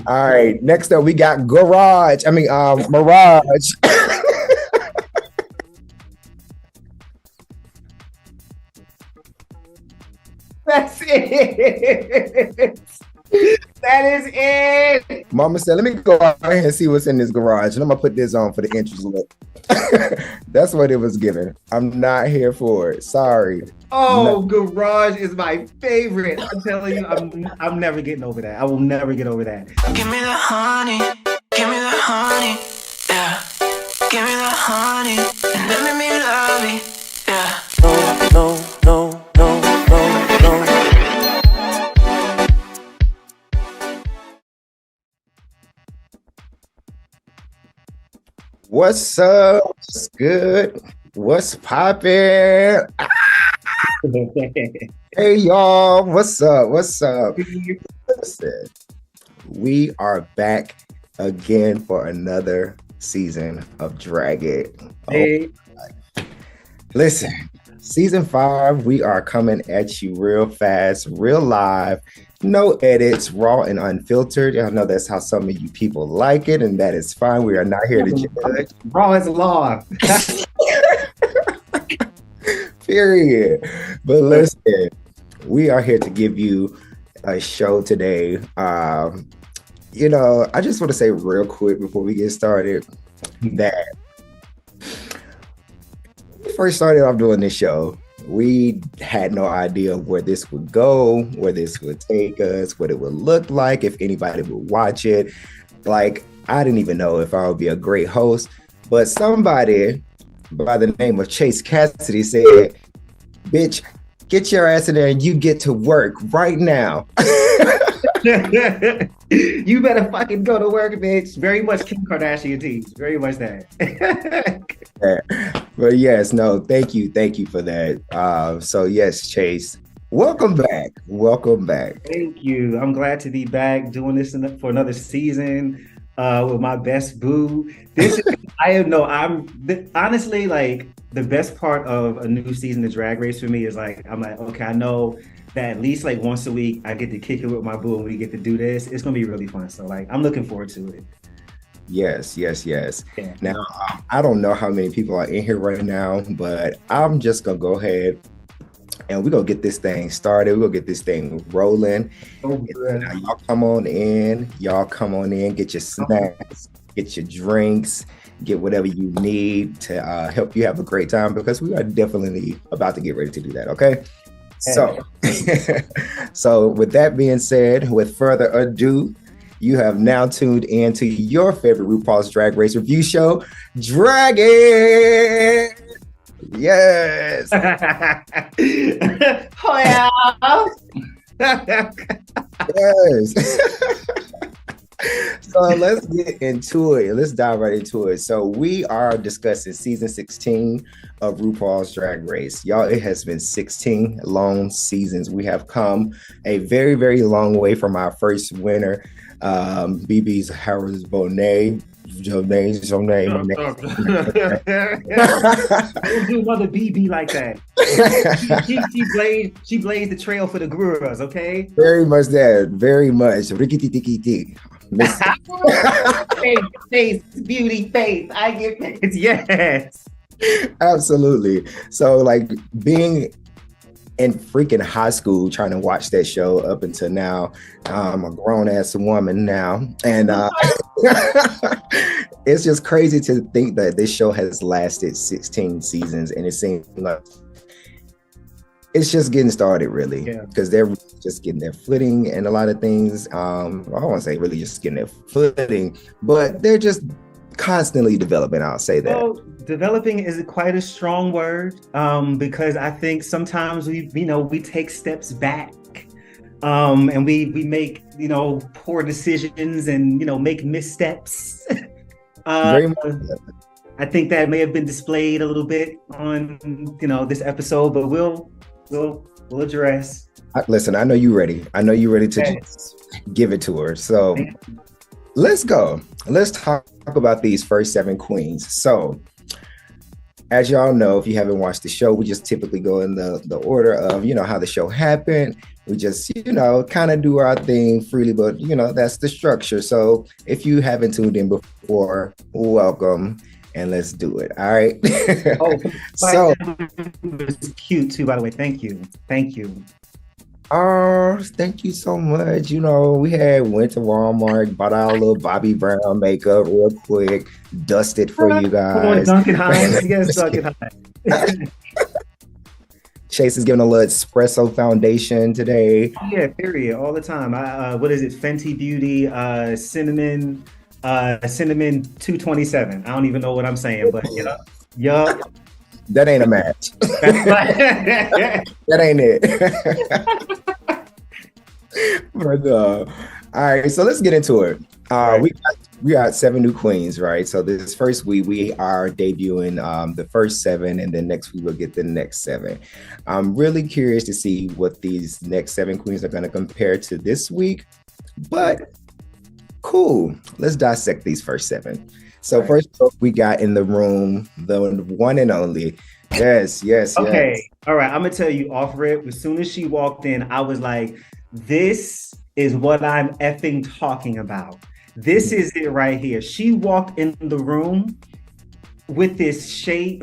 All right. Next up, we got Mirage. That's it. That is it. Mama said, let me go out here and see what's in this garage. And I'm going to put this on for the entrance look. That's what it was given. I'm not here for it. Sorry. Oh, no. Garage is my favorite. I'm telling you, I'm never getting over that. I will never get over that. Give me the honey. Give me the honey. Yeah. Give me the honey. And let me love it. Yeah. No, no, no. What's up? What's good? What's poppin'? Hey y'all, what's up? What's up? Listen, we are back again for another season of Drag It. Hey. Oh, listen, season 5, we are coming at you real fast, real live. No edits, raw and unfiltered. I know that's how some of you people like it, and that is fine. We are not here to judge. Raw is law. Period. But listen, we are here to give you a show today. I just want to say real quick before we get started that when we first started off doing this show, we had no idea where this would go, where this would take us, what it would look like, if anybody would watch it. Like, I didn't even know if I would be a great host, but somebody by the name of ChaseKassidy said, bitch, get your ass in there and you get to work right now. You better fucking go to work, bitch. Very much Kim Kardashian teams. Very much that. But yes, no, thank you for that. So yes, Chase, welcome back. Thank you. I'm glad to be back doing this for another season with my best boo. This is, honestly, like, the best part of a new season of Drag Race for me is like, I'm like, okay, I know that at least like once a week I get to kick it with my boo and we get to do this. It's gonna be really fun. So like, I'm looking forward to it. Yes. Yeah. Now, I don't know how many people are in here right now, but I'm just gonna go ahead and we're gonna get this thing started. We're gonna get this thing rolling. Now, y'all come on in, get your snacks, get your drinks, get whatever you need to help you have a great time, because we are definitely about to get ready to do that, okay? So, so with that being said, with further ado, you have now tuned in to your favorite RuPaul's Drag Race review show, Drag It! Yes! Oh, yeah. Yes! So let's get into it. Let's dive right into it. So we are discussing season 16 of RuPaul's Drag Race. Y'all, it has been 16 long seasons. We have come a very, very long way from our first winner, BB's Harris Bonet. Don't do Mother BB like that. She blazed the trail for the girls, okay? Very much that. Very much. Face, beauty, face. I get it. Yes. Absolutely. So like being in freaking high school trying to watch that show up until now, I'm a grown ass woman now, and it's just crazy to think that this show has lasted 16 seasons, and it seems like it's just getting started, really, because they're just getting their footing and a lot of things. I don't want to say really just getting their footing, but they're just constantly developing. I'll say that. Well, developing is quite a strong word, because I think sometimes we take steps back, and we make poor decisions and make missteps. Very much. I think that may have been displayed a little bit on this episode, but we'll address. Listen, I know you're ready. To just give it to her. So let's go. Let's talk about these first 7 queens. So as y'all know, if you haven't watched the show, we just typically go in the order of, how the show happened. We just, kind of do our thing freely, but that's the structure. So if you haven't tuned in before, welcome and let's do it. All right. Oh, so it was cute too, by the way. Thank you. Thank you. Oh, thank you so much. We went to Walmart, bought our little Bobby Brown makeup real quick, dusted for you Come on, guys. Duncan Hines. Yes, Duncan Hines. Chase is giving a little espresso foundation today. Yeah, period. All the time. What is it? Fenty Beauty, cinnamon 227. I don't even know what I'm saying, but yup. That ain't a match. That ain't it. But all right, so let's get into it. Right. We got 7 new queens, right? So this first week we are debuting the first 7, and then next week we'll get the next 7. I'm really curious to see what these next 7 queens are going to compare to this week. But cool, let's dissect these first 7. So first up, we got in the room the one and only. Yes. Okay. All right. I'm gonna tell you off rip. As soon as she walked in, I was like, this is what I'm effing talking about. This is it right here. She walked in the room with this shape,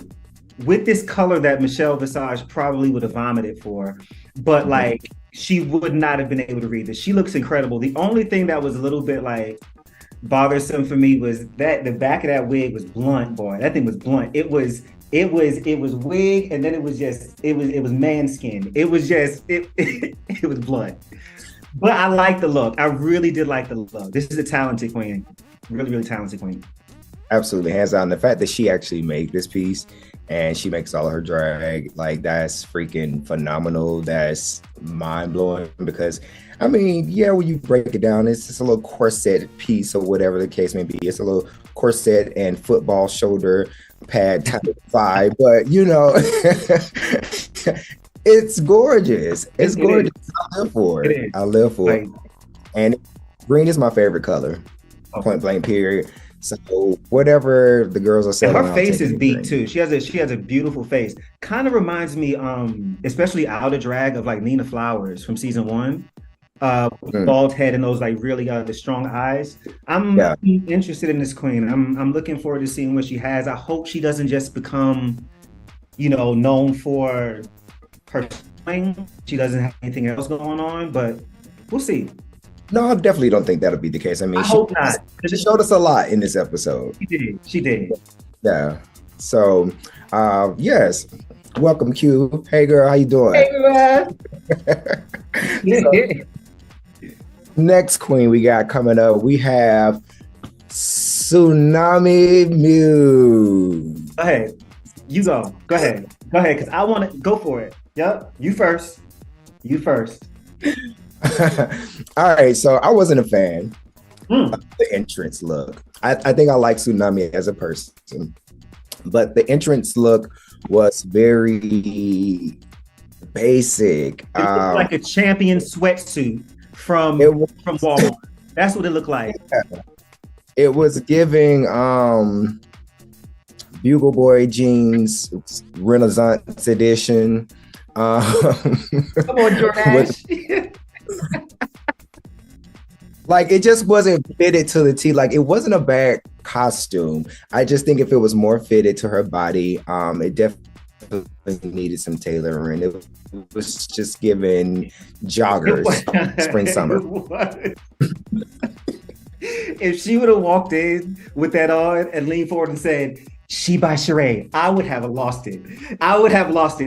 with this color that Michelle Visage probably would have vomited for, but like she would not have been able to read this. She looks incredible. The only thing that was a little bit like bothersome for me was that the back of that wig was blunt, boy. That thing was blunt. It was wig, and then it was man skin. It was just it was blunt. But I like the look. I really did like the look. This is a talented queen. Really, really talented queen. Absolutely, hands down. The fact that she actually made this piece and she makes all of her drag, like that's freaking phenomenal. That's mind blowing because when you break it down, it's just a little corset piece or whatever the case may be. It's a little corset and football shoulder pad type of vibe, but it's gorgeous. It's gorgeous. I live for it. I live for it. And green is my favorite color. Point blank, period. So whatever the girls are saying, her face is beat too. She has a beautiful face. Kind of reminds me, especially out of drag, of like Nina Flowers from season 1. Bald head and those like really the strong eyes. I'm interested in this queen. I'm looking forward to seeing what she has. I hope she doesn't just become, known for her swing. She doesn't have anything else going on, but we'll see. No, I definitely don't think that'll be the case. I hope not. She showed us a lot in this episode. She did. Yeah. So, yes. Welcome, Q. Hey, girl. How you doing? Hey, girl. Next queen we got coming up, we have Tsunami Muse. Go ahead. You go. Go ahead, because I want to go for it. Yep. You first. All right, so I wasn't a fan of the entrance look. I think I like Tsunami as a person, but the entrance look was very basic. It looked like a champion sweatsuit from Walmart. That's what it looked like. Yeah. It was giving Bugle Boy jeans Renaissance edition. Come on, Jordan. Like it just wasn't fitted to the T. Like it wasn't a bad costume. I just think if it was more fitted to her body, it definitely needed some tailoring. It was just giving joggers spring summer. If she would have walked in with that on and leaned forward and said, "She by Sheree," I would have lost it.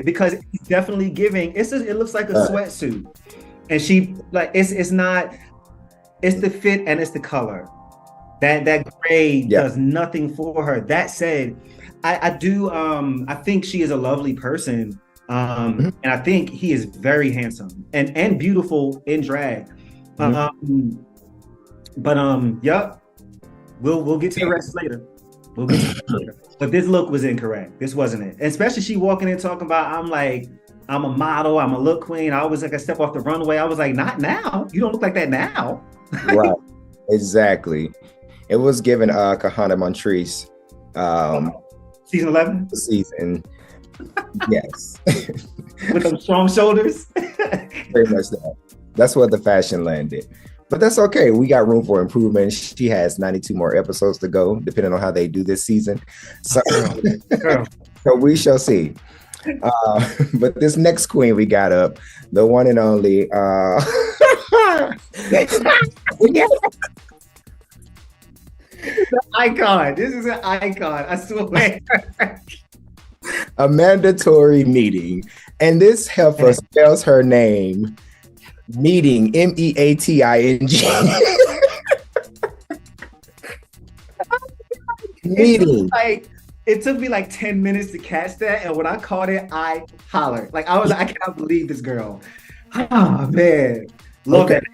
Because it's definitely giving. It looks like a sweatsuit, and she like it's not. It's the fit and it's the color. That gray does nothing for her. That said, I do. I think she is a lovely person, and I think he is very handsome and beautiful in drag. Yep. We'll get to the rest later. But this look was incorrect. This wasn't it. And especially she walking in talking about, I'm a model, I'm a look queen. I was like, I step off the runway. I was like, not now. You don't look like that now. Right. Exactly. It was given Kahana Montrese. Season 11? Season. Yes. With them strong shoulders. Very much that. That's what the fashion landed. But that's okay. We got room for improvement. She has 92 more episodes to go, depending on how they do this season. So, Girl. so we shall see. But this next queen we got up, the one and only Icon. This is an icon. I swear. a mandatory meeting. And this heifer spells her name meeting, MEATING. Meeting. It took me like 10 minutes to catch that. And when I caught it, I hollered. Like I was like, I cannot believe this girl. Oh man. Love it.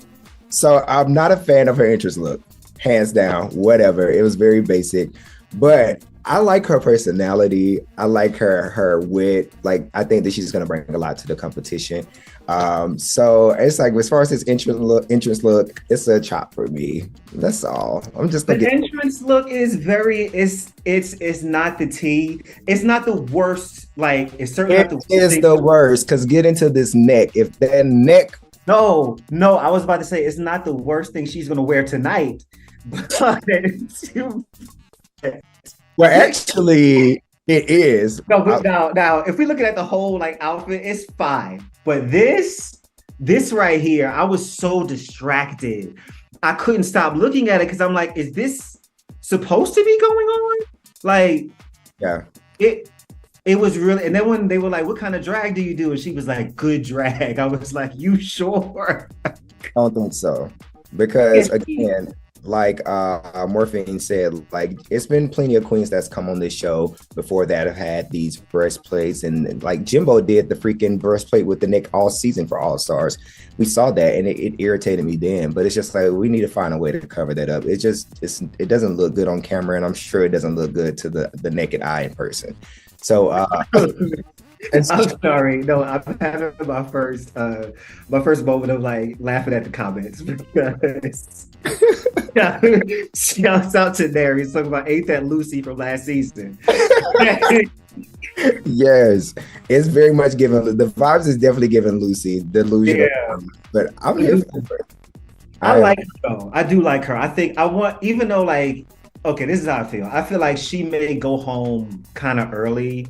So I'm not a fan of her entrance look. Hands down, whatever. It was very basic. But I like her personality. I like her wit. Like, I think that she's going to bring a lot to the competition. So it's like, as far as this entrance look, it's a chop for me. That's all. I'm just gonna entrance look is very, it's not the tea. It's not the worst. Like, it's certainly not the worst. It is the worst, because get into this neck. If that neck. No, I was about to say it's not the worst thing she's going to wear tonight. But well, actually, it is. Now, if we're looking at the whole like outfit, it's fine. But this right here, I was so distracted. I couldn't stop looking at it because I'm like, is this supposed to be going on? Like, yeah. It was really, and then when they were like, what kind of drag do you do? And she was like, good drag. I was like, you sure? I don't think so. Because again, like Morphine said, like it's been plenty of queens that's come on this show before that have had these breastplates, and like Jimbo did the freaking breastplate with the neck all season for All Stars. We saw that and it irritated me then, but it's just like we need to find a way to cover that up. It doesn't look good on camera, and I'm sure it doesn't look good to the naked eye in person. So I'm sorry. No, I'm having my first moment of like laughing at the comments because shouts out to Darius talking about ain't that Lucy from last season. Yes, it's very much given. The vibes is definitely giving Lucy the illusion. Yeah. But I'm here for it. I like her though. I do like her. I think I want, even though like, okay, this is how I feel. I feel like she may go home kind of early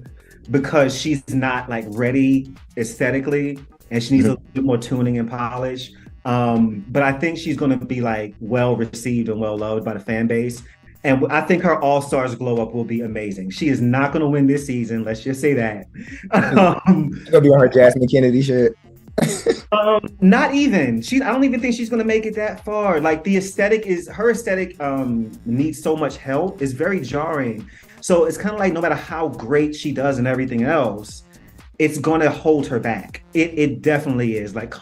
because she's not like ready aesthetically and she needs a little bit more tuning and polish. But I think she's going to be like well received and well loved by the fan base. And I think her All Stars glow up will be amazing. She is not going to win this season. Let's just say that. She's going to be on her Jasmine Kennedy shit. Not even. I don't even think she's gonna make it that far. Like her aesthetic needs so much help. It's very jarring. So it's kind of like no matter how great she does and everything else, it's gonna hold her back. It definitely is. Like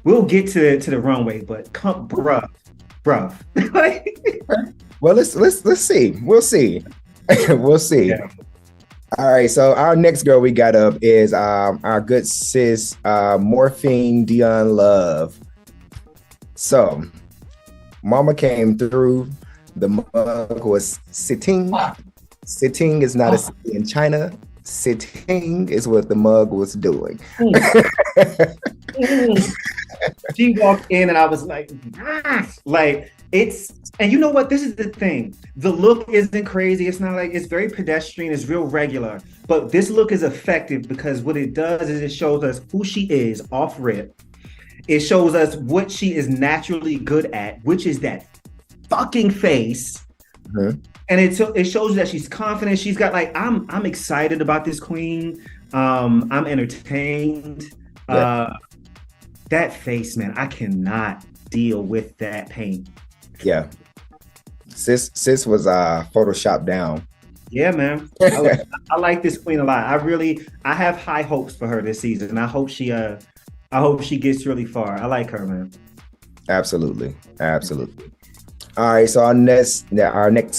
we'll get to the runway, but bruh. Well, let's see. We'll see. We'll see. Yeah. All right, so our next girl we got up is our good sis, Morphine Dion Love. So, Mama came through. The mug was sitting. Sitting is not a city in China. Sitting is what the mug was doing. She walked in and I was like and you know what? This is the thing. The look isn't crazy. It's not like, it's very pedestrian. It's real regular. But this look is effective because what it does is it shows us who she is off rip. It shows us what she is naturally good at, which is that fucking face. Mm-hmm. And it shows that she's confident. She's got like, I'm excited about this queen. I'm entertained. Yeah. That face, man, I cannot deal with that paint. Yeah. Sis was photoshopped down. Yeah, man. I like this queen a lot. I have high hopes for her this season. And I hope she gets really far. I like her, man. Absolutely. All right, so our next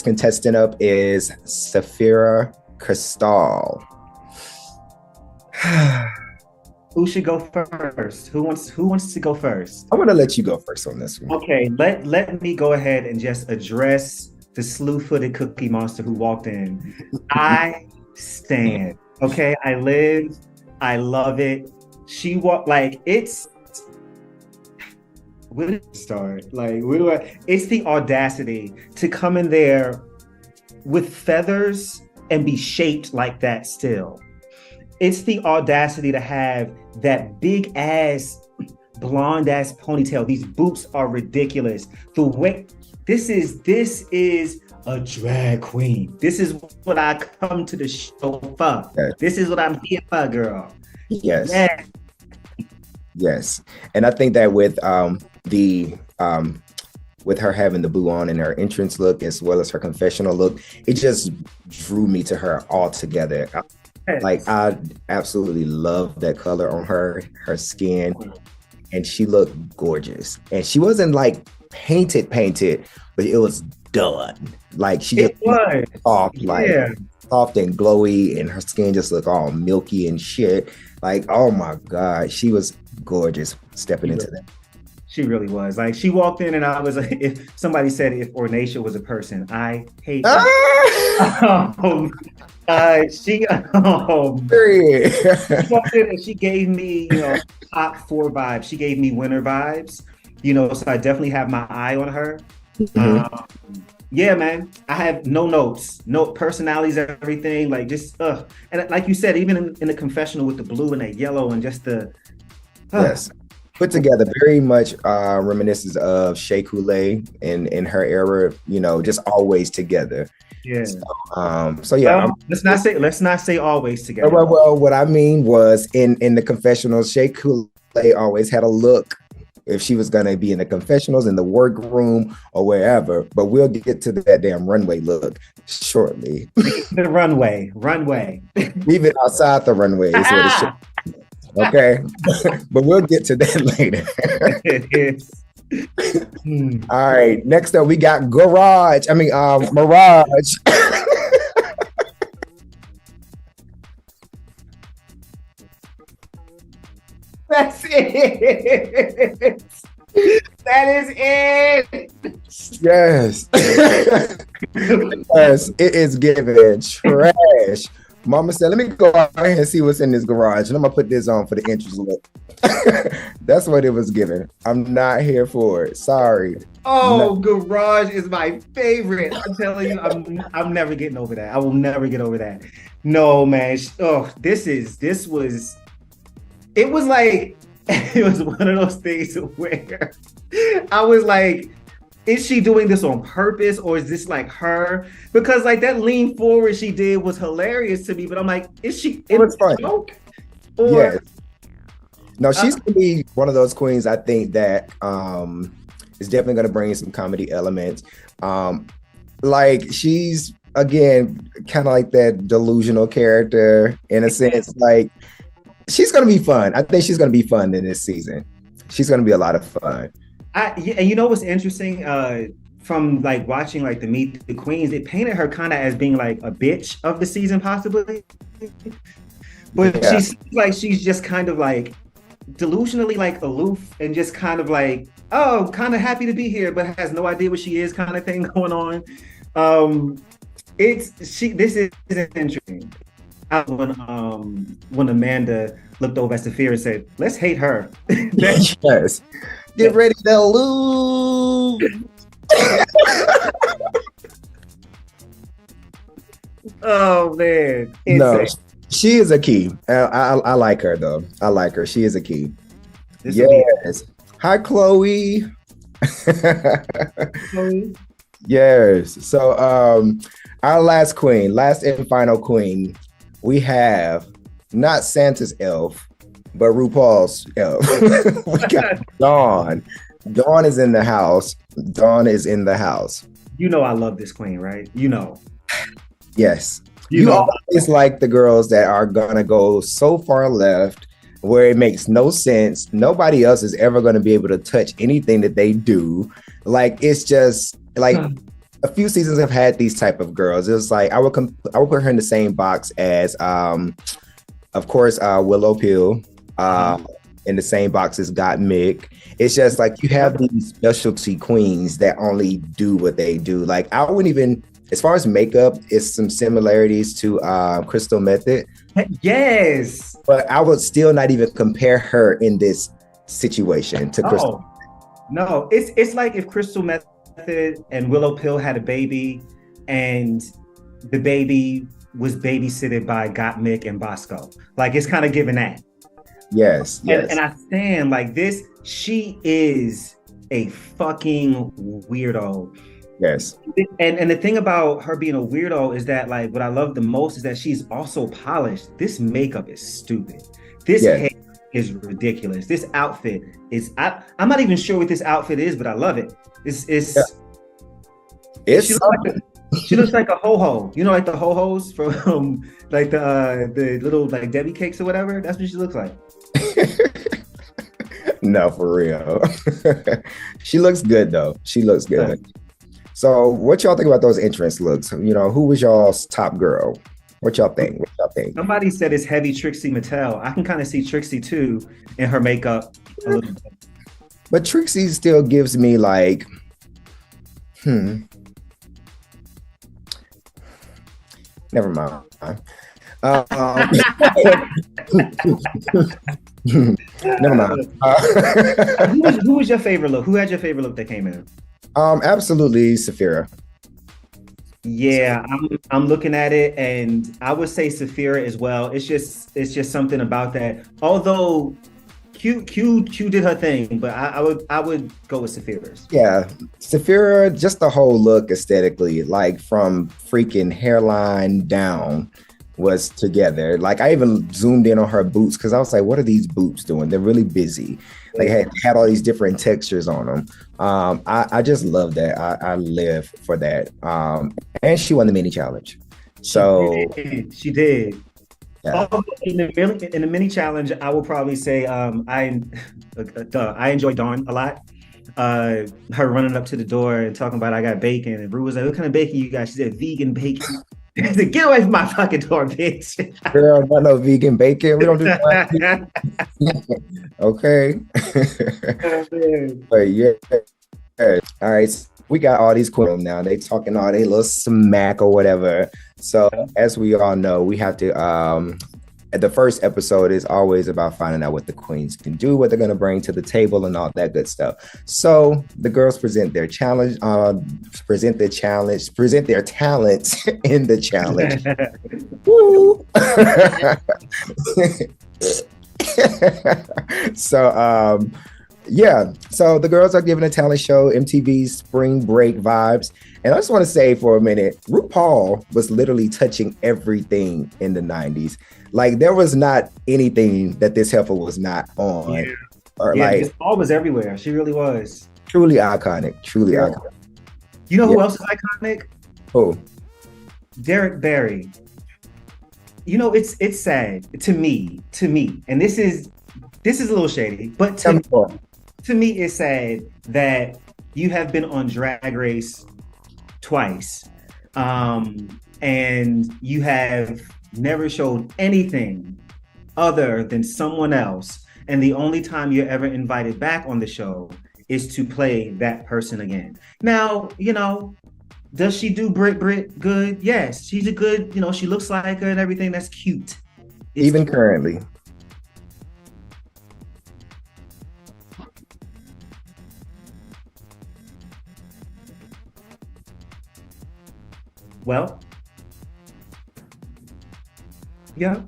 contestant up is Safira Cristal. Who should go first? Who wants to go first? I'm gonna let you go first on this one. Okay, let me go ahead and just address the slew-footed cookie monster who walked in. I stand Okay, I love it. She walked like it's where do I start? Like, where do I? It's the audacity to come in there with feathers and be shaped like that still. It's the audacity to have that big ass, blonde ass ponytail. These boots are ridiculous. The way this is a drag queen. This is what I come to the show for. Yes. This is what I'm here for, girl. Yes. Yeah. Yes. And I think that the with her having the blue on and her entrance look as well as her confessional look, it just drew me to her altogether. Like, I absolutely love that color on her skin, and she looked gorgeous. And she wasn't like painted, but it was done. Like, she just was soft, like soft and glowy, and her skin just looked all milky and shit. Like, oh my God, she was gorgeous stepping into that. She really was. Like, she walked in and I was like, if somebody said if Ornacia was a person, I hate her. She walked in and she gave me, top 4 vibes. She gave me winter vibes, so I definitely have my eye on her. Yeah, man. I have no notes, no personalities, everything. Like, just and like you said, even in the confessional with the blue and the yellow and just the yes, put together, very much reminiscent of Shea Coulee in her era. Just always together. Yeah. So yeah. Let's not say always together. Well, what I mean was in the confessionals, Shea Coulee always had a look. If she was going to be in the confessionals, in the workroom, or wherever. But we'll get to that damn runway look shortly. The runway. Even outside the runway is what it should. Okay? But we'll get to that later. All right. Next up, we got Mirage. That's it. That is it. Yes. Yes, it is giving trash. Mama said, let me go out here and see what's in this garage. And I'm going to put this on for the entrance look. That's what it was giving. I'm not here for it. Sorry. Oh, no. Garage is my favorite. I'm telling you, I'm never getting over that. I will never get over that. No, man. Oh, it was like, it was one of those things where I was like, is she doing this on purpose or is this like her? Because like that lean forward she did was hilarious to me, but I'm like, is she in the joke? Yeah. No, she's gonna be one of those queens, I think, that is definitely gonna bring some comedy elements. Like, she's again kind of like that delusional character in a sense. Like, she's going to be fun. I think she's going to be fun in this season. She's going to be a lot of fun. And you know what's interesting? From like watching like the Meet the Queens, it painted her kind of as being like a bitch of the season, possibly. But she seems like she's just kind of like delusionally like aloof and just kind of like, oh, kind of happy to be here, but has no idea what she is, kind of thing going on. This is interesting. When Amanda looked over at Saphira and said, let's hate her. Yes. Get ready to lose. Oh, man. No, she is a key. I like her, though. I like her. She is a key. Yes. Hi, Chloe. Chloe. Yes. So our last and final queen, we have not Santa's elf, but RuPaul's elf. We got Dawn. Dawn is in the house. You know I love this queen, right? You know. Yes. You always like the girls that are gonna go so far left where it makes no sense. Nobody else is ever gonna be able to touch anything that they do. Like, it's just like a few seasons have had these type of girls. It's like I would put her in the same box as, of course, Willow Pill. In the same box as Gottmik. It's just like you have these specialty queens that only do what they do. Like, I wouldn't even as far as makeup, it's some similarities to Crystal Method. Yes. But I would still not even compare her in this situation to Crystal. No, it's like if Crystal Method and Willow Pill had a baby, and the baby was babysitted by Gottmik and Bosco. Like, it's kind of giving that. Yes. And I stand like this. She is a fucking weirdo. Yes. And the thing about her being a weirdo is that, like, what I love the most is that she's also polished. This makeup is stupid. This hair is ridiculous. This outfit is, I'm not even sure what this outfit is, but I love it. She looks like a ho-ho. You know, like the ho-hos from like the little like Debbie cakes or whatever. That's what she looks like. No, for real. She looks good though. She looks good. Yeah. So what y'all think about those entrance looks? You know, who was y'all's top girl? What y'all think? Somebody said it's heavy Trixie Mattel. I can kind of see Trixie too in her makeup a little bit. But Trixie still gives me like, never mind. Never mind. Who was your favorite look? Who had your favorite look that came in? Absolutely, Saphira. Yeah, I'm looking at it, and I would say Saphira as well. It's just something about that. Although Q did her thing, but I would go with Saphira's. Yeah, Saphira, just the whole look aesthetically, like from freaking hairline down, was together. Like, I even zoomed in on her boots because I was like, what are these boots doing? They're really busy. They had all these different textures on them. I just love that. I live for that. And she won the mini challenge. So she did. Yeah. In the mini challenge, I will probably say I enjoy Dawn a lot. Her running up to the door and talking about I got bacon, and Rue was like, "What kind of bacon you got?" She said, "Vegan bacon." I said, "Get away from my fucking door, bitch!" Girl, not no vegan bacon. We don't do that. Okay. But yeah. All right. We got all these queens now. They talking all they little smack or whatever. So as we all know, we have to the first episode is always about finding out what the queens can do, what they're going to bring to the table and all that good stuff. So the girls present their challenge, present their talents in the challenge. Woo! So, yeah, so the girls are giving a talent show, MTV's Spring Break vibes. And I just want to say for a minute, RuPaul was literally touching everything in the 90s. Like, there was not anything that this heifer was not on. Yeah. Or RuPaul was everywhere. She really was. Truly iconic. Iconic. You know who else is iconic? Who? Derek Barry. You know, it's sad to me, and this is a little shady, but to me, it's sad that you have been on Drag Race twice, and you have never showed anything other than someone else, and the only time you're ever invited back on the show is to play that person again. Now, you know, does she do Brit good? Yes, she's a good, you know, she looks like her and everything. That's cute. Even currently. Well, yeah.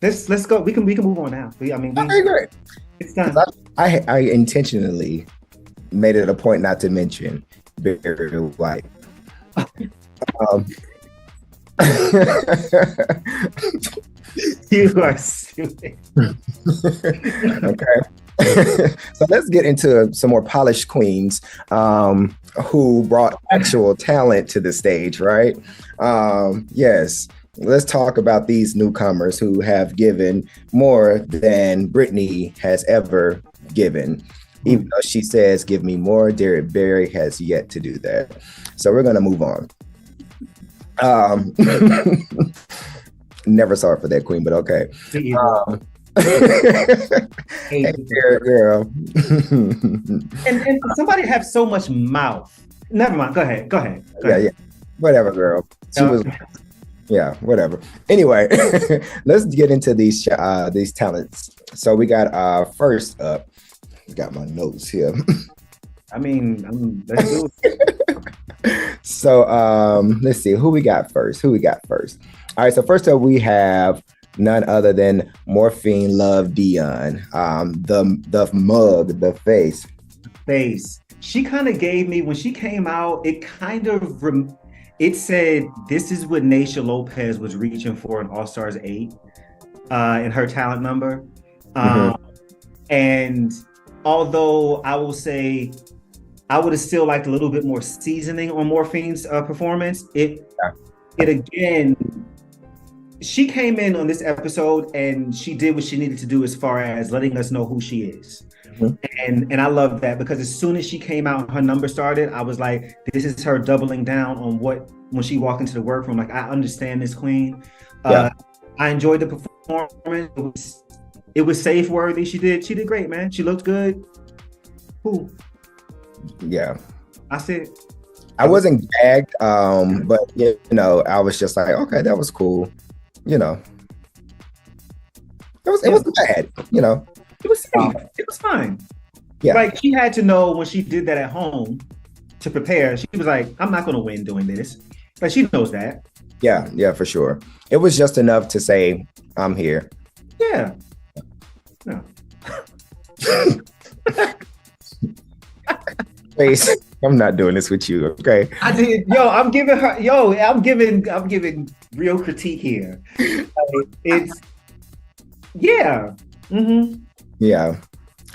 Let's go. We can move on now. Okay, great. It's done. I intentionally made it a point not to mention Barry White. You are stupid. Okay. So let's get into some more polished queens who brought actual talent to the stage, right? Yes. Let's talk about these newcomers who have given more than Britney has ever given. Even though she says, "Give me more," Derek Barry has yet to do that. So we're going to move on. Never saw it for that queen, but okay. Hey, girl. and somebody have so much mouth. Never mind. Go ahead. Yeah. whatever, girl. She was, yeah, whatever. Anyway, let's get into these talents. So we got first up. Got my notes here. I mean, let's do it. So let's see who we got first. All right, so first up we have none other than Morphine Love Dion. The mug, the face. She kind of gave me, when she came out, it kind of it said this is what Naysha Lopez was reaching for in All Stars 8 in her talent number. And although I will say I would have still liked a little bit more seasoning on Morphine's performance, it again, she came in on this episode and she did what she needed to do as far as letting us know who she is. And I love that, because as soon as she came out and her number started, I was like, this is her doubling down on when she walked into the workroom, like, I understand this queen. I enjoyed the performance. It was safe worthy. She did great, man. She looked good. Who? Yeah. I said, I wasn't gagged, but I was just like, okay, that was cool. It wasn't bad, It was safe. It was fine. Yeah. Like, she had to know when she did that at home to prepare. She was like, I'm not going to win doing this. Like, she knows that. Yeah, for sure. It was just enough to say, I'm here. Yeah. No. Face, I'm not doing this with you, okay? I did. I'm giving real critique here. It's, yeah. Mm-hmm. Yeah.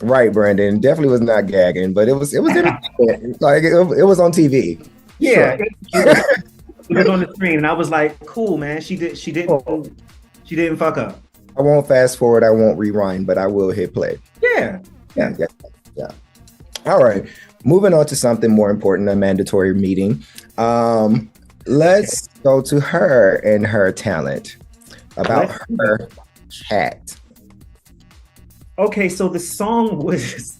Right, Brandon. Definitely was not gagging, but it was entertaining. Like it was on TV. Yeah. Sure. It was on the screen, and I was like, cool, man. She didn't fuck up. I won't fast forward, I won't rewind, but I will hit play. Yeah. All right. Moving on to something more important, a mandatory meeting. Let's go to her and her talent. About her cat. Okay, so the song was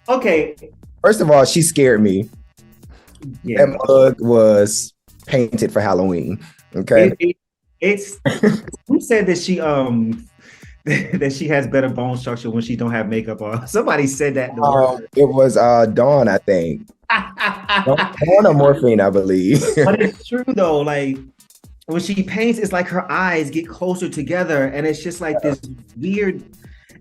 okay. First of all, she scared me. Yeah. That mug was painted for Halloween. Okay. It's who said that she that she has better bone structure when she don't have makeup on? Somebody said that. It was Dawn, I think. Dawn or Morphine, I believe. But it's true though. Like, when she paints, it's like her eyes get closer together, and it's just like this weird.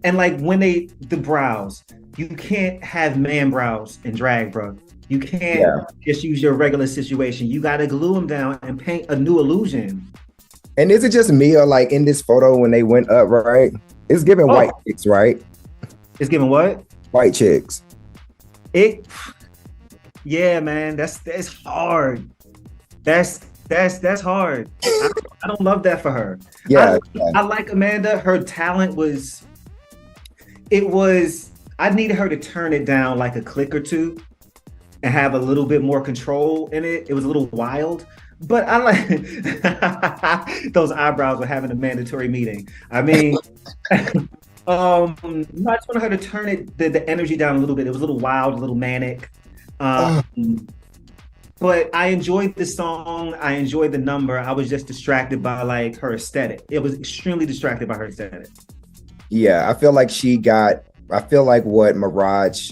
And like when the brows, you can't have man brows in drag, bro. You can't just use your regular situation. You got to glue them down and paint a new illusion. And is it just me, or like in this photo when they went up, right? It's giving white chicks, right? It's giving what? White chicks. Yeah, man. That's hard. That's hard. I don't love that for her. Yeah. I like Amanda. Her talent I needed her to turn it down like a click or two and have a little bit more control in it. It was a little wild, but I like those eyebrows were having a mandatory meeting. I mean, I just wanted her to turn the energy down a little bit. It was a little wild, a little manic. But I enjoyed the song. I enjoyed the number. I was just distracted by like her aesthetic. It was extremely distracted by her aesthetic. Yeah, I feel like what Mirage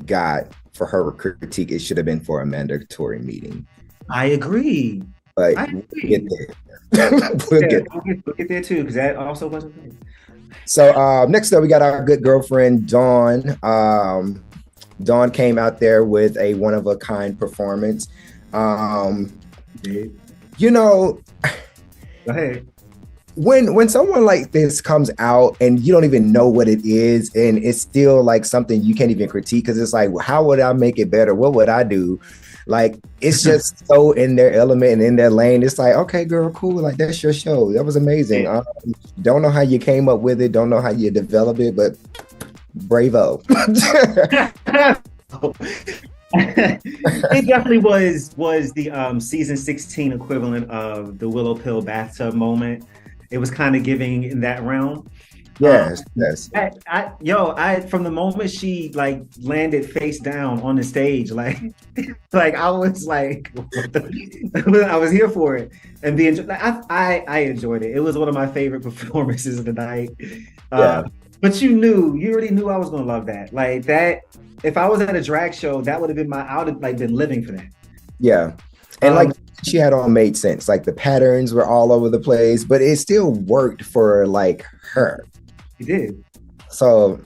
got for her critique, it should have been for a mandatory meeting. I agree. But we'll get there. We'll get there too, because that also wasn't good. So next up, we got our good girlfriend, Dawn. Dawn came out there with a one-of-a-kind performance. Go ahead. When someone like this comes out and you don't even know what it is, and it's still like something you can't even critique, because it's like, well, how would I make it better? What would I do? Like, it's just so in their element and in their lane. It's like, okay, girl, cool. Like, that's your show. That was amazing. Don't know how you came up with it. Don't know how you developed it, but bravo. It definitely was the season 16 equivalent of the Willow Pill bathtub moment. It was kind of giving in that realm. Yes, yes. I from the moment she like landed face down on the stage, like, like I was like, what the, I was here for it, and I enjoyed it. It was one of my favorite performances of the night. Yeah. But you already knew I was gonna love that. Like that, if I was at a drag show, that would have been I would have like been living for that. Yeah. And like she had all made sense. Like the patterns were all over the place, but it still worked for like her. It did. So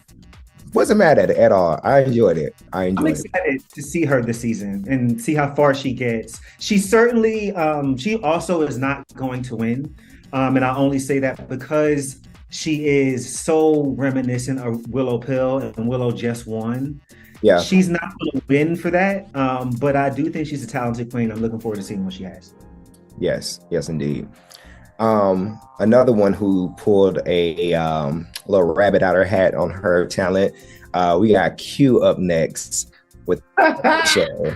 wasn't mad at it at all. I enjoyed it. I'm excited to see her this season and see how far she gets. She certainly, she also is not going to win. And I only say that because she is so reminiscent of Willow Pill, and Willow just won. Yeah. She's not going to win for that. But I do think she's a talented queen. I'm looking forward to seeing what she has. Yes, yes, indeed. Another one who pulled a little rabbit out her hat on her talent. We got Q up next with the show.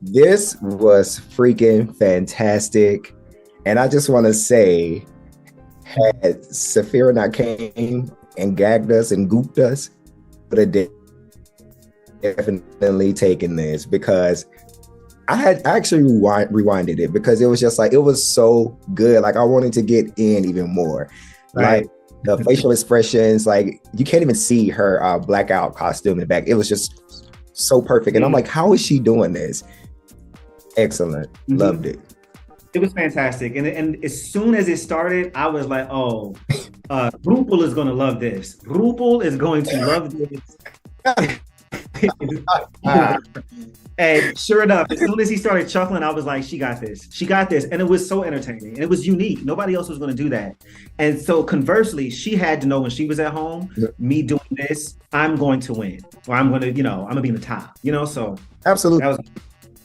This was freaking fantastic. And I just want to say, had Saphira not came and gagged us and gooped us, would have definitely taken this, because I actually rewinded it because it was just like, it was so good. Like I wanted to get in even more. Right. Like the facial expressions, like you can't even see her blackout costume in the back. It was just so perfect. And I'm like, how is she doing this? Excellent. Loved it. It was fantastic. And as soon as it started, I was like, oh, RuPaul is going to love this. RuPaul is going to love this. And sure enough, as soon as he started chuckling, I was like, she got this. She got this. And it was so entertaining. And it was unique. Nobody else was going to do that. And so conversely, she had to know when she was at home, me doing this, I'm going to win. Or I'm going to, I'm going to be in the top, so. Absolutely.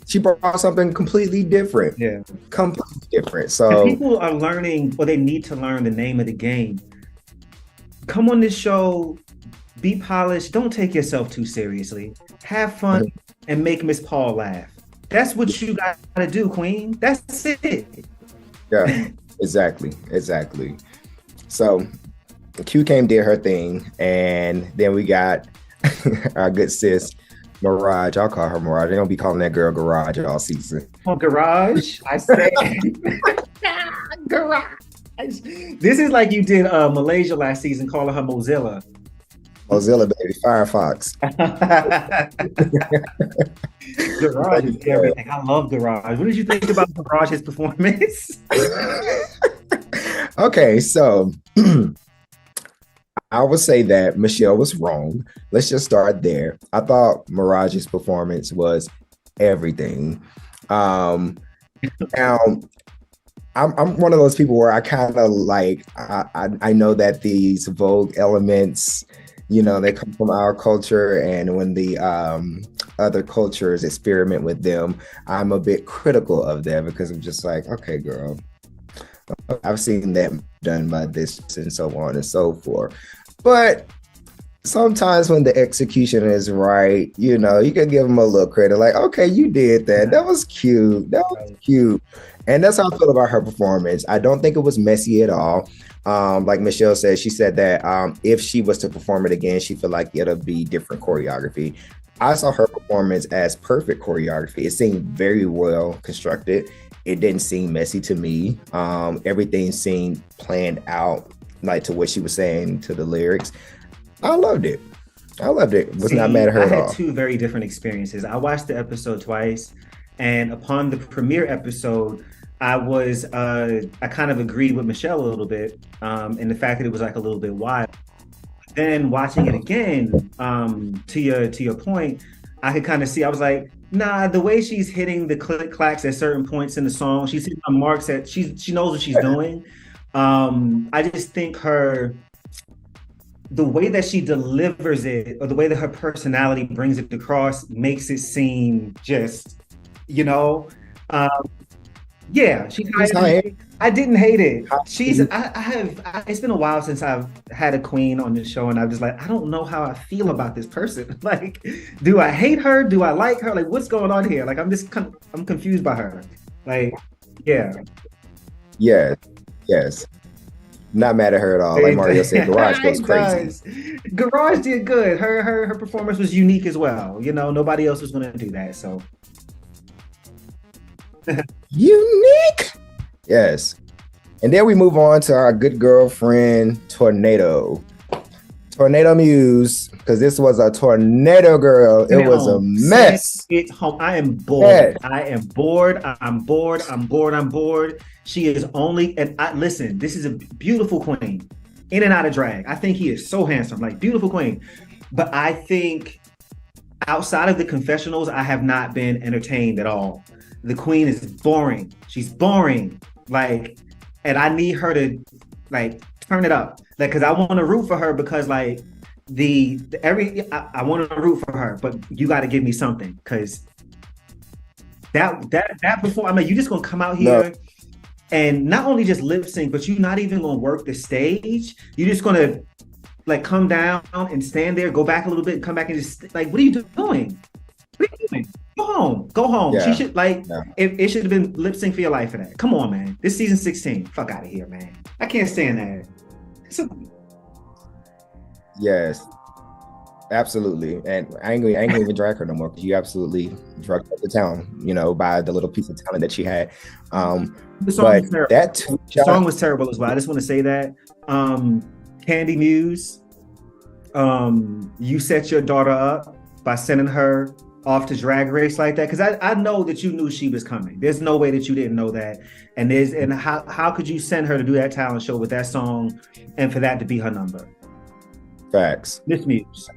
She brought something completely different. Yeah. Completely different. So and people are learning, or they need to learn the name of the game. Come on this show, be polished. Don't take yourself too seriously. Have fun and make Miss Paul laugh. That's what you got to do, Queen. That's it. Yeah, exactly. So Q came, did her thing, and then we got our good sis, Mirage. I'll call her Mirage. They're gonna be calling that girl Garage all season. Oh, Garage. I say Garage. This is like you did Malaysia last season, calling her Mozilla. Mozilla, baby, Firefox. Garage is everything. I love Garage. What did you think about Garage's performance? Okay, so I would say that Michelle was wrong. Let's just start there. I thought Mirage's performance was everything. Now, I'm one of those people where I kind of like, I know that these Vogue elements, they come from our culture, and when the other cultures experiment with them, I'm a bit critical of them because I'm just like, okay, girl, I've seen that done by this and so on and so forth. But sometimes when the execution is right, you can give them a little credit. Like, okay, you did that. That was cute. And that's how I feel about her performance. I don't think it was messy at all. Like Michelle said, she said that if she was to perform it again, she felt like it'll be different choreography. I saw her performance as perfect choreography. It seemed very well constructed. It didn't seem messy to me. Everything seemed planned out, like to what she was saying to the lyrics. I loved it. Was not mad at her at all. I had two very different experiences. I watched the episode twice, and upon the premiere episode, I kind of agreed with Michelle a little bit, and the fact that it was like a little bit wild. Then watching it again, to your point, I could kind of see, I was like, nah, the way she's hitting the click clacks at certain points in the song, she's hitting the marks that she knows what she's doing. I just think the way that she delivers it, or the way that her personality brings it across, makes it seem just, yeah, I didn't hate it. It's been a while since I've had a queen on this show, and I'm just like, I don't know how I feel about this person. Like, do I hate her? Do I like her? Like, what's going on here? Like, I'm confused by her. Like, yeah. Yes. Not mad at her at all. Like Mario said, Garage goes It crazy. does. Garage did good. Her performance was unique as well. You know, nobody else was going to do that. So Unique. Yes. And then we move on to our good girlfriend, Tornado. Tornado Muse, because this was a tornado girl. It was a mess. It's home. I am bored. I am bored. I'm bored. I'm bored. I'm bored. She is only, and listen, this is a beautiful queen, in and out of drag. I think he is so handsome, like beautiful queen. But I think outside of the confessionals, I have not been entertained at all. The queen is boring. She's boring. Like, and I need her to like turn it up. Like, cause I want to root for her because like I want to root for her, but you got to give me something. Cause that before, I mean, you just gonna come out here and not only just lip sync, but you're not even gonna work the stage. You're just gonna like come down and stand there, go back a little bit, and come back and just like, what are you doing? What are you doing? Go home. Go home. Yeah. She should it should have been lip sync for your life for that. Come on, man. This season 16. Fuck out of here, man. I can't stand that. Yes. Absolutely. And I ain't gonna even drag her no more because you absolutely drugged up the town, you know, by the little piece of talent that she had. The song was terrible as well. I just want to say that. Candy Muse, you set your daughter up by sending her off to Drag Race like that, because I know that you knew she was coming. There's no way that you didn't know that. And how could you send her to do that talent show with that song and for that to be her number? Facts. Miss Muse.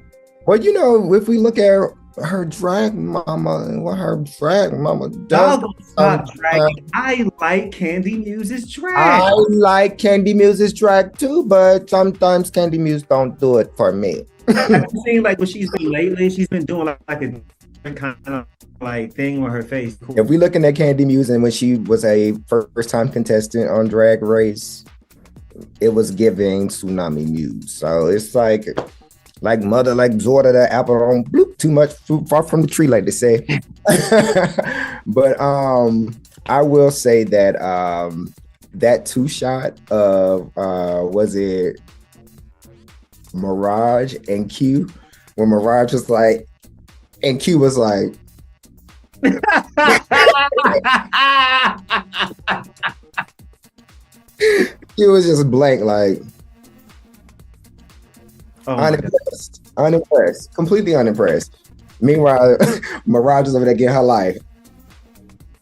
Well, you know, if we look at her drag mama and what her drag mama does. I like Candy Muse's drag. I like Candy Muse's drag too, but sometimes Candy Muse don't do it for me. I've seen like what she's been lately. She's been doing like a different kind of like thing with her face. Cool. If we looking at Candy Muse and when she was a first-time contestant on Drag Race, it was giving Tsunami Muse. So it's like mother, like Zorda, the apple on bloop, too much fruit far from the tree, like they say. But I will say that that two shot of was it Mirage and Q, when Mirage was like, and Q was like, Q was just blank, like, unimpressed, completely unimpressed. Meanwhile, Mirage is over there getting her life.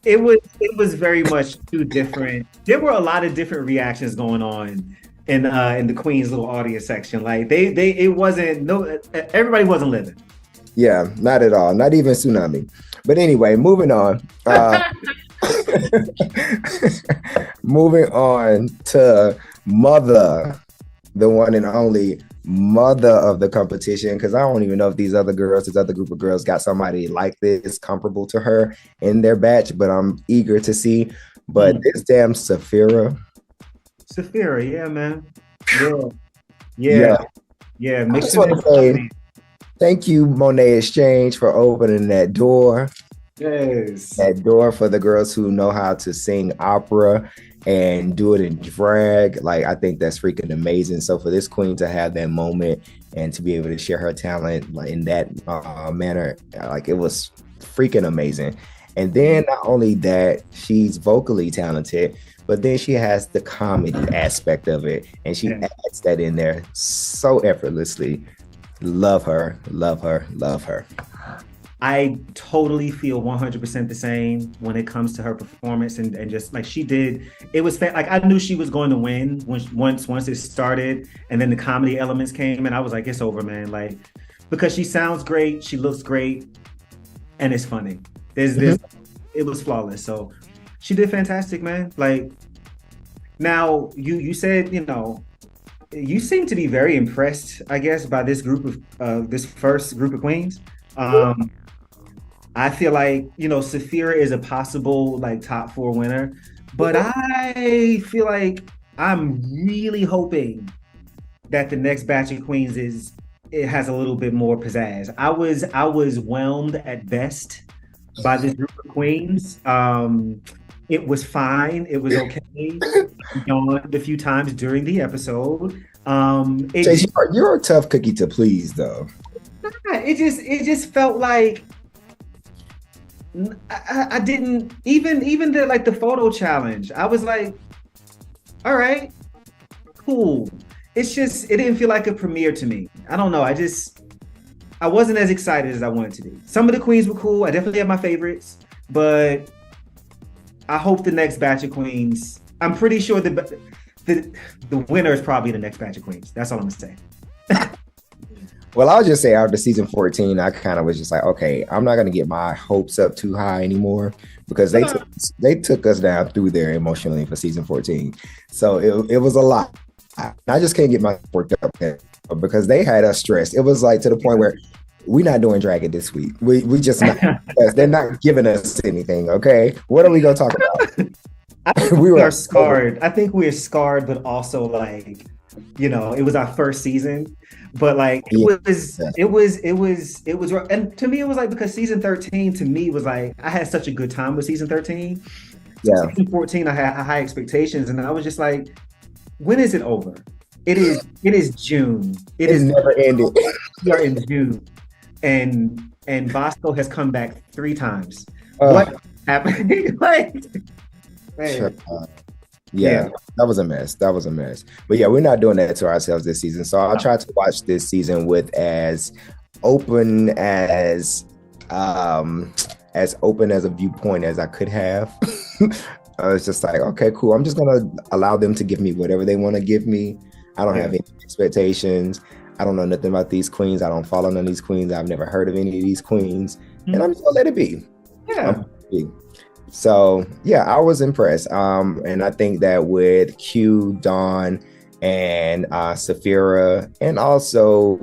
It was very much two different. There were a lot of different reactions going on in the Queen's little audience section. Like it wasn't everybody wasn't living. Yeah, not at all. Not even Tsunami. But anyway, moving on. Moving on to Mother, the one and only mother of the competition, because I don't even know if this other group of girls got somebody like this comparable to her in their batch, but I'm eager to see. But this damn Saphira, yeah, man. Yeah. I just want to say thank you, Monet Exchange, for opening that door. Yes. That door for the girls who know how to sing opera and do it in drag. Like, I think that's freaking amazing. So for this queen to have that moment and to be able to share her talent like in that manner, like, it was freaking amazing. And then not only that, she's vocally talented, but then she has the comedy aspect of it, and she adds that in there so effortlessly. Love her. I totally feel 100% the same when it comes to her performance, and just like she did, it was like I knew she was going to win once it started, and then the comedy elements came, and I was like, it's over, man. Like, because she sounds great, she looks great, and it's funny. It was flawless. So she did fantastic, man. Like, now you said, you know, you seem to be very impressed, I guess, by this first group of queens. I feel like, you know, Saphira is a possible like top 4 winner, but I feel like I'm really hoping that the next batch of queens it has a little bit more pizzazz. I was whelmed at best by this group of queens. It was fine. It was okay. Yawned a few times during the episode. Chase, you're a tough cookie to please, though. It just felt like I didn't even the photo challenge. I was like, all right, cool. It's just it didn't feel like a premiere to me. I don't know. I wasn't as excited as I wanted to be. Some of the queens were cool. I definitely have my favorites, but I hope the next batch of queens. I'm pretty sure the winner is probably the next batch of queens. That's all I'm gonna say. Well, I'll just say after season 14, I kind of was just like, okay, I'm not gonna get my hopes up too high anymore because they took us down through there emotionally for season 14. So it was a lot. I just can't get my worked up because they had us stressed. It was like to the point where we're not doing Dragon this week. We just not. They're not giving us anything. Okay, what are we gonna talk about? I think we are scarred. I think we're scarred, but also like, it was our first season, but like it was, and to me it was like because season 13 to me was like I had such a good time with season 13. Yeah. Season 14 I had high expectations, and I was just like, when is it over? It is June. It is never ended. We are in June, and Bosco has come back 3 times. What happened? Like. Yeah, that was a mess. But yeah, we're not doing that to ourselves this season. So I'll try to watch this season with as open as a viewpoint as I could have. I was just like, okay, cool. I'm just gonna allow them to give me whatever they want to give me. I don't have any expectations. I don't know nothing about these queens. I don't follow none of these queens. I've never heard of any of these queens, and I'm just gonna let it be. Yeah. So yeah, I was impressed. And I think that with Q, Dawn, and Saphira, and also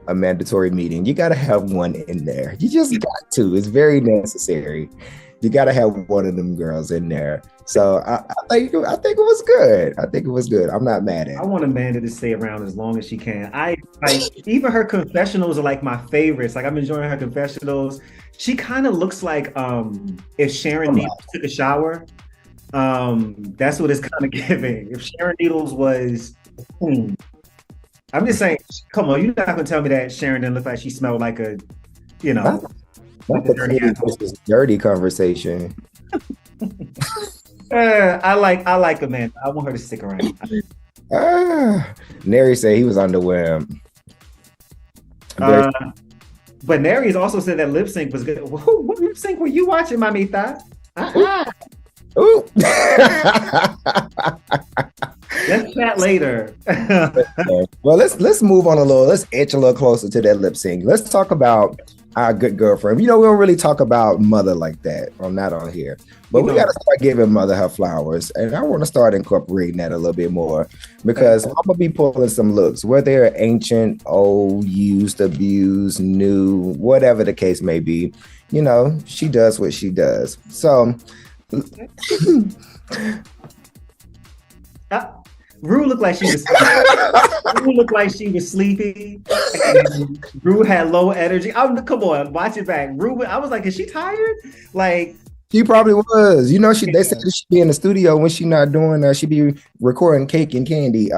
a mandatory meeting, you gotta have one in there. You just got to. It's very necessary. You gotta have one of them girls in there. So I think it was good. I think it was good. I'm not mad at it. I want Amanda to stay around as long as she can. I like even her confessionals are like my favorites. Like I'm enjoying her confessionals. She kind of looks like if Sharon Needles took a shower. That's what it's kind of giving. If Sharon Needles was, I'm just saying, come on, you're not gonna tell me that Sharon didn't look like she smelled like a, Not the dirty conversation. I like Amanda. I want her to stick around. Neri said he was on the whim. But Neri has also said that lip sync was good. What lip sync were you watching, Mamita? Ooh. Let's chat later. Well, let's move on a little. Let's inch a little closer to that lip sync. Let's talk about our good girlfriend. We don't really talk about Mother like that. I'm not on here, but we got to start giving Mother her flowers, and I want to start incorporating that a little bit more because I'm gonna be pulling some looks, whether they're ancient, old, used, abused, new, whatever the case may be. She does what she does. So. Rue looked like she was sleepy. Rue had low energy. Come on, watch it back. Rue, I was like, is she tired? Like she probably was. They said she'd be in the studio when she's not doing that. She'd be recording cake and candy.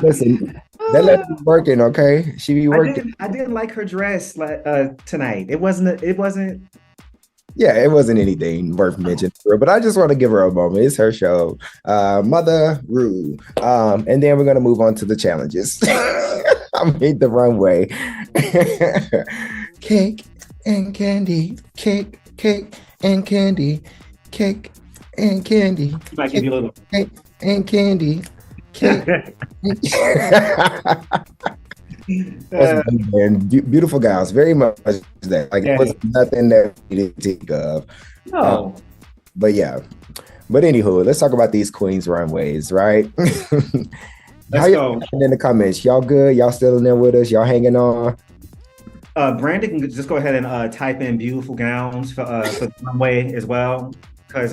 Listen, that lady be working, okay? She be working. I didn't like her dress tonight. It wasn't. Yeah, it wasn't anything worth mentioning, but I just want to give her a moment. It's her show. Mother Rue. And then we're going to move on to the challenges. I made the runway. Cake and candy. Cake and candy. Cake and candy. Might give you a little. Cake and candy. Cake. And beautiful gowns, very much that. Like it was nothing that we didn't think of. No. But anywho, let's talk about these queens runways, right? Let's go. In the comments, y'all good? Y'all still in there with us? Y'all hanging on? Brandon can just go ahead and type in beautiful gowns for the runway as well, because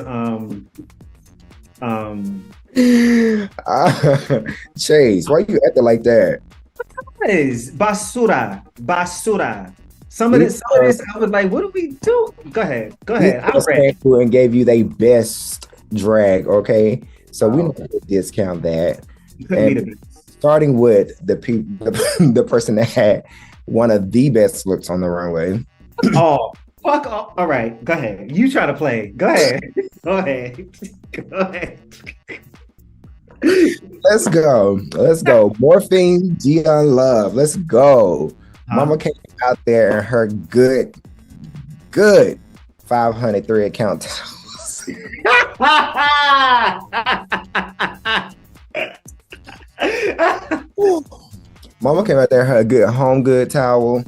Chase, why you acting like that? Is basura. Some of this, I was like, what do we do? Go ahead. I'm ready. And gave you their best drag, okay? So we need to discount that. And starting with the person that had one of the best looks on the runway. Oh, fuck off. All right, go ahead. You try to play. Go ahead. Go ahead. Let's go. Morphine, Dion Love. Let's go. Mama came out there in her good 500 3-account towels. Mama came out there in her good home good towel.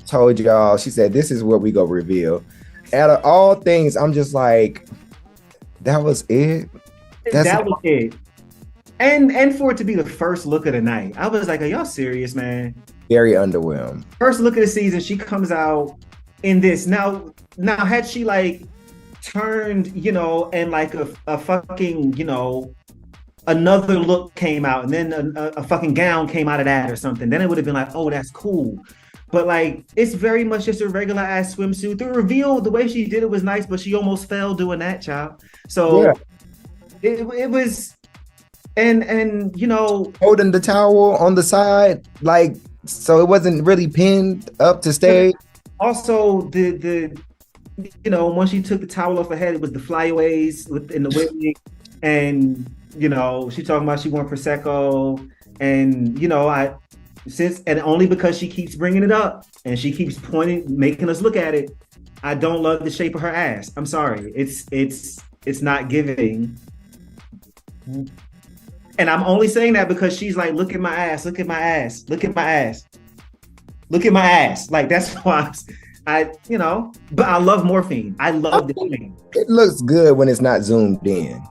Told y'all, she said, this is what we go reveal. Out of all things, I'm just like, that was it. That was it. And for it to be the first look of the night, I was like, are y'all serious, man? Very underwhelmed. First look of the season, she comes out in this. Now had she like turned, and like a fucking, another look came out and then a fucking gown came out of that or something, then it would have been like, oh, that's cool. But like, it's very much just a regular ass swimsuit. The reveal, the way she did it was nice, but she almost fell doing that, child. So yeah. It was, and holding the towel on the side, like, so it wasn't really pinned up to stay. Also, the once she took the towel off her head, it was the flyaways in the wig, and she talking about she want prosecco, and and only because she keeps bringing it up and she keeps making us look at it, I don't love the shape of her ass. I'm sorry, it's not giving. And I'm only saying that because she's like, look at my ass, look at my ass, look at my ass, look at my ass. Like, that's why but I love Morphine. I love the thing. It looks good when it's not zoomed in.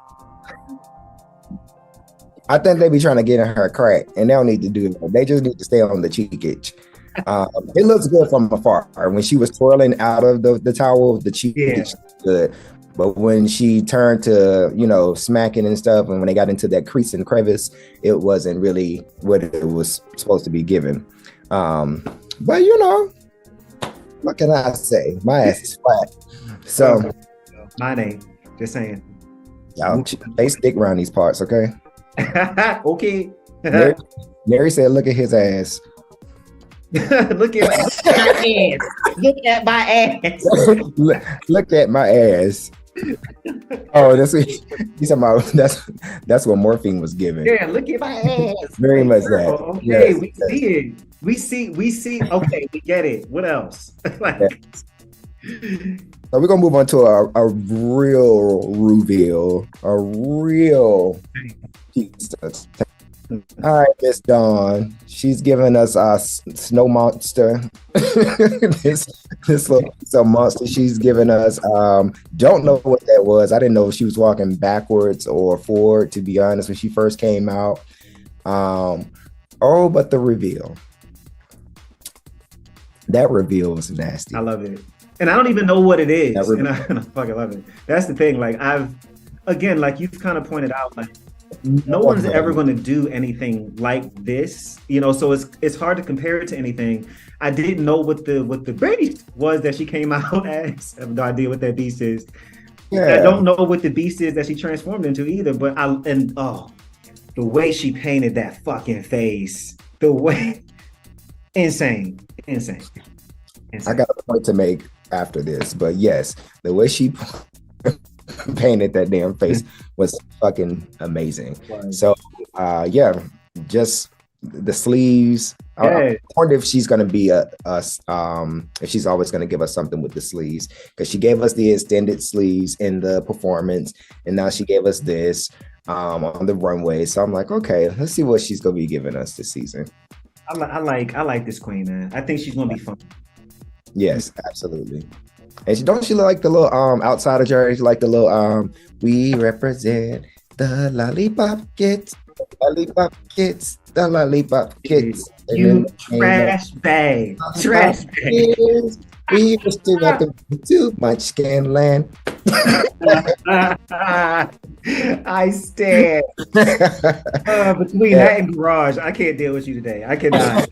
I think they be trying to get in her crack, and they don't need to do that. They just need to stay on the cheek itch. It looks good from afar. When she was twirling out of the towel, the cheek itch was good. But when she turned to, smacking and stuff, and when they got into that crease and crevice, it wasn't really what it was supposed to be given. But, what can I say? My ass is flat. So. Mine ain't. Just saying. Y'all, they stick around these parts, okay? Okay. Mary said, look at his ass. Look at my ass. Look at my ass. Look at my ass. Oh, that's what he's talking about. That's what Morphine was giving. Yeah, look at my ass. Very much that. Okay, yes, we see it. We see. Okay, we get it. What else? So we're gonna move on to a real reveal, a real piece. All right, Miss Dawn. She's giving us a snow monster. this little monster. She's giving us. Don't know what that was. I didn't know if she was walking backwards or forward. To be honest, when she first came out. But the reveal. That reveal was nasty. I love it. And I don't even know what it is. And I fucking love it. That's the thing. Like, like you've kind of pointed out, like, no one's ever going to do anything like this, so it's hard to compare it to anything. I didn't know what the beast was that she came out as. I have no idea what that beast is. Yeah. I don't know what the beast is that she transformed into either, but the way she painted that fucking face, insane. I got a point to make after this, but yes, the way she painted that damn face was fucking amazing. Right. So just the sleeves. I wonder if she's gonna be if she's always gonna give us something with the sleeves, because she gave us the extended sleeves in the performance, and now she gave us this on the runway. So I'm like, okay, let's see what she's gonna be giving us this season. I like this queen, man. I think she's gonna be fun. Yes, absolutely. And don't she like the little outside of jersey, like the little we represent the lollipop kids, the lollipop kids. You trash bag. We used to welcome too much Scanland. I stand. Between that and Garage, I can't deal with you today. I cannot.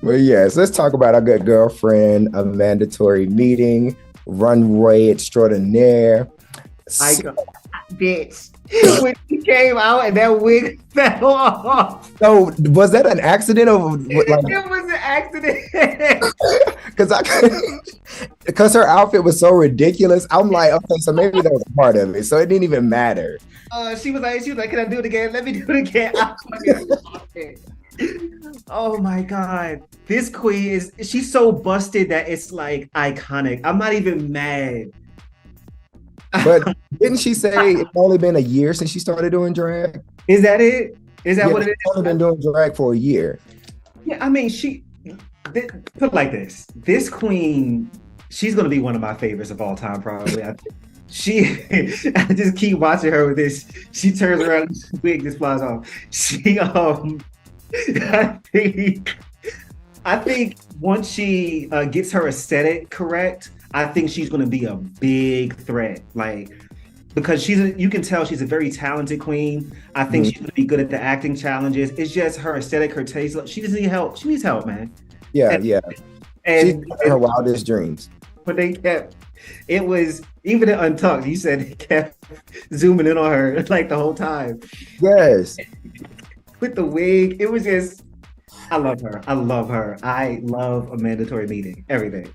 But yes, let's talk about our good girlfriend, a mandatory meeting, runway extraordinaire. Bitch. When she came out and that wig fell off. So was that an accident or like, it was an accident? Because her outfit was so ridiculous. I'm like, okay, so maybe that was a part of it. So it didn't even matter. She was like, can I do it again? Let me do it again. Oh my God. This queen she's so busted that it's like iconic. I'm not even mad. But didn't she say it's only been a year since she started doing drag? Is that it? Is that what it is? She's only been doing drag for a year. Yeah, I mean, put it like this. This queen, she's gonna be one of my favorites of all time, probably. I just keep watching her with this. She turns around, and wig just flies off. I think once she gets her aesthetic correct, I think she's going to be a big threat. Like, because you can tell she's a very talented queen. I think she's going to be good at the acting challenges. It's just her aesthetic, her taste. She just needs help. She needs help, man. Yeah. And she's her wildest dreams. But it was, even in Untucked, you said they kept zooming in on her like the whole time. Yes. With the wig, it was just, I love her. I love a mandatory meeting, everything.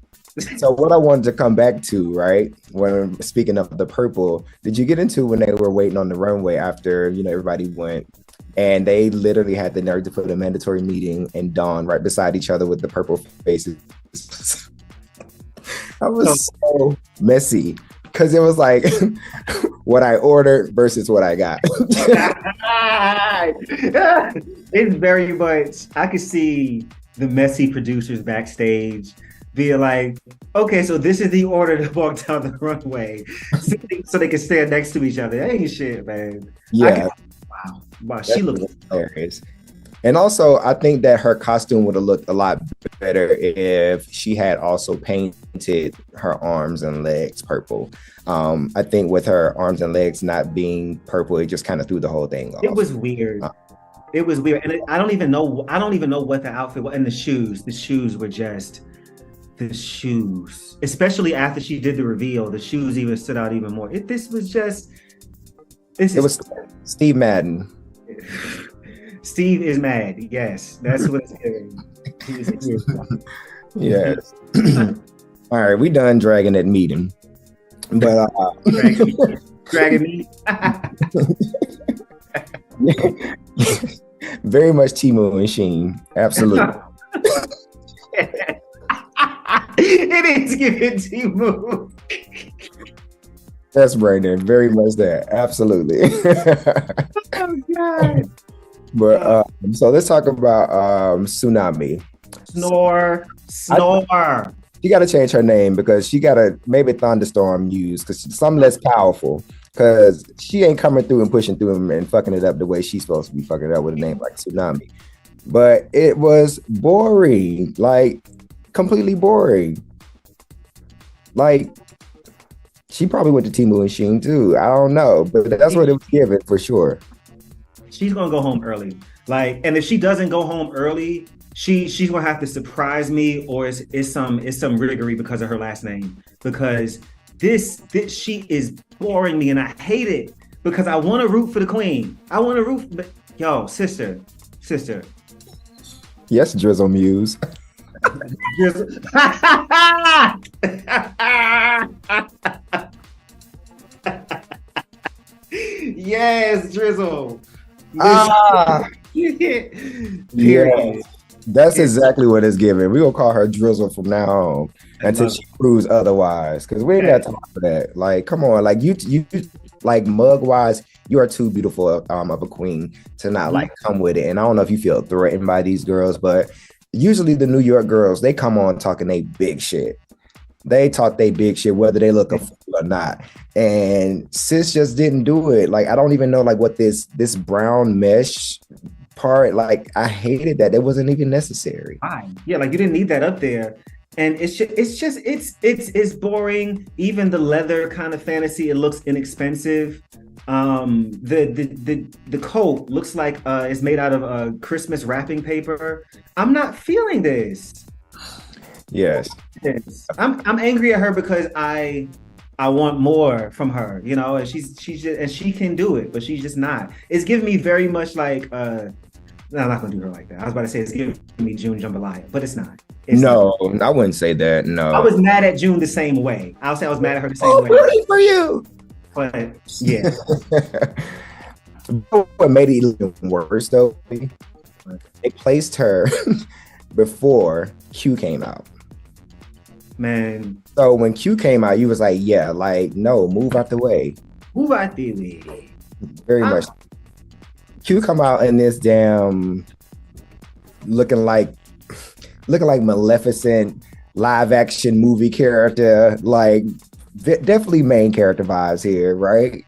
So what I wanted to come back to, right, when speaking of the purple, did you get into when they were waiting on the runway after, everybody went and they literally had the nerve to put a mandatory meeting and Dawn right beside each other with the purple faces? That was so messy because it was like what I ordered versus what I got. It's very much, I could see the messy producers backstage be like, okay, so this is the order to walk down the runway so they can stand next to each other. That ain't shit, man. Yeah. Wow, she looks hilarious. And also, I think that her costume would have looked a lot better if she had also painted her arms and legs purple. I think with her arms and legs not being purple, it just kind of threw the whole thing off. It was weird. It was weird. And I don't even know what the outfit was. And the shoes were just the shoes. Especially after she did the reveal, the shoes even stood out even more. It was Steve Madden. Steve is mad. Yes, that's what it's giving. Yes. All right, we done dragging that meeting. But dragging me. Very much Timo and Sheen. Absolutely. It is giving Timo. That's Brandon. Very much that. Absolutely. Oh God. But so let's talk about Tsunami. Snore. She got to change her name because she got to maybe Thunderstorm use because she's something less powerful because she ain't coming through and pushing through and fucking it up the way she's supposed to be fucking it up with a name like Tsunami. But it was boring, like completely boring. Like she probably went to Temu and Sheen too. I don't know, but that's what it was given for sure. She's gonna go home early. And if she doesn't go home early, she's gonna have to surprise me, or it's some riggery because of her last name. Because this she is boring me, and I hate it because I want to root for the queen. I want to root, but yo, sister. Yes, Drizzle Muse. Yes, Drizzle. Yeah, that's exactly what it's giving. We're gonna call her Drizzle from now on until she proves otherwise. Because we ain't got time for that. Like, come on, like you like mug wise, you are too beautiful of a queen to not like come with it. And I don't know if you feel threatened by these girls, but usually the New York girls, they come on talking they big shit. They talk they big shit, whether they look a fool or not. And sis just didn't do it. Like, I don't even know like what this brown mesh part, like I hated that. It wasn't even necessary. Fine. Yeah, like you didn't need that up there. And it's boring. Even the leather kind of fantasy, it looks inexpensive. The coat looks like it's made out of Christmas wrapping paper. I'm not feeling this. Yes. I'm angry at her because I want more from her, you know, and she's just, and she can do it, but she's just not. It's giving me very much like no, I'm not gonna do her like that. I was about to say it's giving me June Jambalaya, but it's not. No, I wouldn't say that. No. I was mad at June the same way. I'll say I was mad at her the same way. Really for you. But yeah. What made it even worse though, they placed her before Q came out. Man. So when Q came out, you was like, yeah, like, no, move out the way. Move out the way. Very much. Q come out in this damn looking like Maleficent live action movie character, like definitely main character vibes here, right?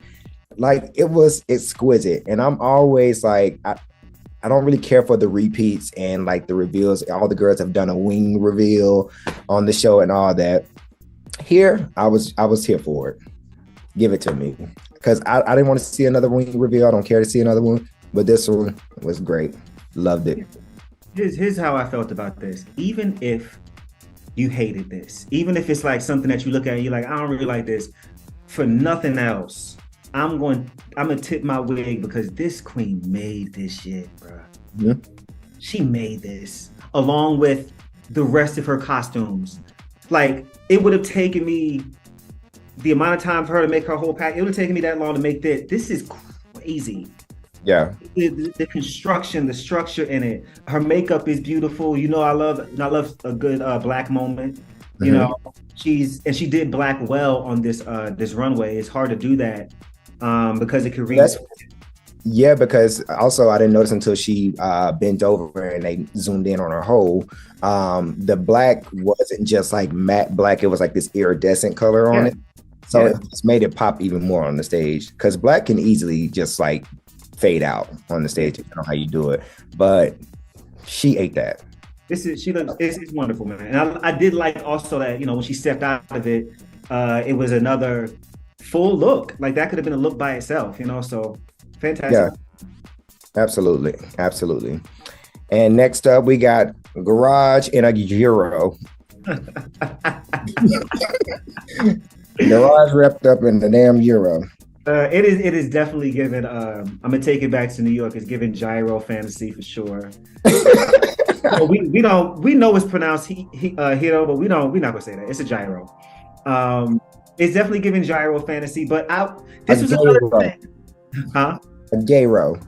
Like it was exquisite. And I'm always like, I don't really care for the repeats and like the reveals. All the girls have done a wing reveal on the show and all that. Here, I was here for it. Give it to me. Because I didn't want to see another wing reveal. I don't care to see another one. But this one was great. Loved it. Here's how I felt about this. Even if you hated this, even if it's like something that you look at and you're like, I don't really like this, for nothing else, I'm gonna tip my wig because this queen made this shit, bro. Mm-hmm. She made this along with the rest of her costumes. Like it would have taken me the amount of time for her to make her whole pack. It would have taken me that long to make this. This is crazy. Yeah. The construction, the structure in it. Her makeup is beautiful. You know, I love a good black moment. You know, she did black well on this runway. It's hard to do that because it could read. Yeah, because also I didn't notice until she bent over and they zoomed in on her hole. The black wasn't just like matte black. It was like this iridescent color on it. So it just made it pop even more on the stage because black can easily just like fade out on the stage. I don't know how you do it, but she ate that. It's wonderful, man. And I did like also that, you know, when she stepped out of it, it was another full look. Like that could have been a look by itself, you know, so fantastic. Yeah, absolutely. Absolutely. And next up, we got Garage in a Gyro. Garage wrapped up in the damn Euro. It is definitely given. I'm gonna take it back to New York. It's given gyro fantasy for sure. we know it's pronounced hero, but we're not gonna say that. It's a gyro. It's definitely given gyro fantasy. But this was another thing, huh? A gyro.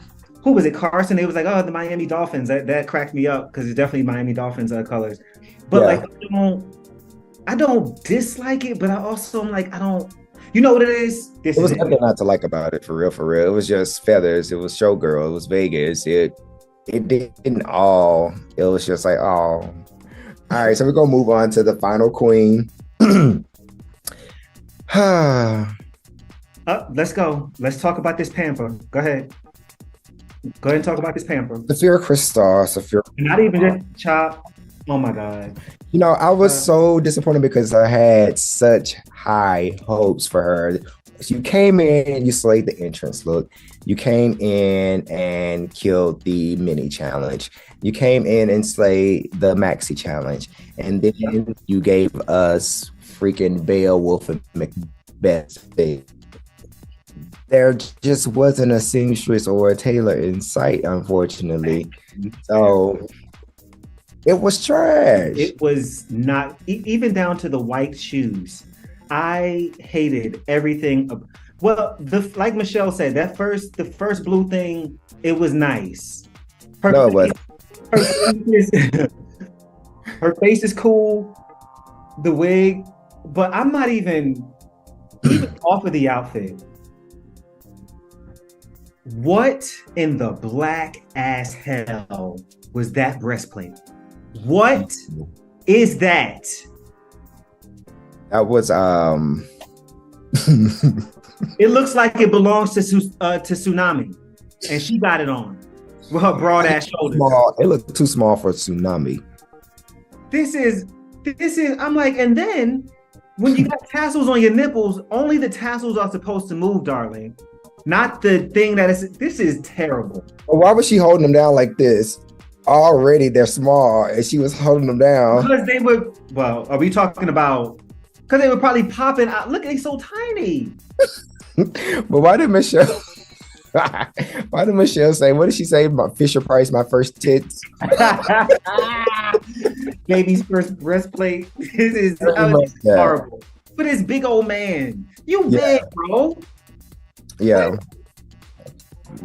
Who was it? Carson. It was like, oh, the Miami Dolphins. That cracked me up because it's definitely Miami Dolphins colors. But like, I don't dislike it, but I also am like, I don't. You know what it is? It was nothing not to like about it, for real, for real. It was just feathers. It was showgirl. It was Vegas. It didn't all. It was just like, oh. All right, so we're gonna move on to the final queen. Let's go. Let's talk about this pamper. Go ahead. Go ahead and talk about this pamper. Saphira Crystal. Not even just Chop. Oh my God. You know, I was so disappointed because I had such high hopes for her. You came in and you slayed the entrance look. You came in and killed the mini challenge. You came in and slayed the maxi challenge. And then you gave us freaking Beowulf and Macbeth. There just wasn't a seamstress or a tailor in sight, unfortunately. So it was trash. It was not, even down to the white shoes. I hated everything. Well, like Michelle said, the first blue thing, it was nice. No, it wasn't. Her face is cool. The wig, but I'm not even off of the outfit. What in the black ass hell was that breastplate? What is that? That was It looks like it belongs to Tsunami, and she got it on with her broad ass shoulders. It looked too small for Tsunami. This is I'm like, and then when you got tassels on your nipples, only the tassels are supposed to move, darling. Not the thing this is terrible. Well, why was she holding them down like this? Already they're small, and she was holding them down. Because they were, well, are we talking about, because they were probably popping out. Look, they're so tiny. But why did Michelle say, what did she say about Fisher Price, my first tits? Baby's first breastplate. This is horrible. But it's big old man. You big, bro. Yeah. What?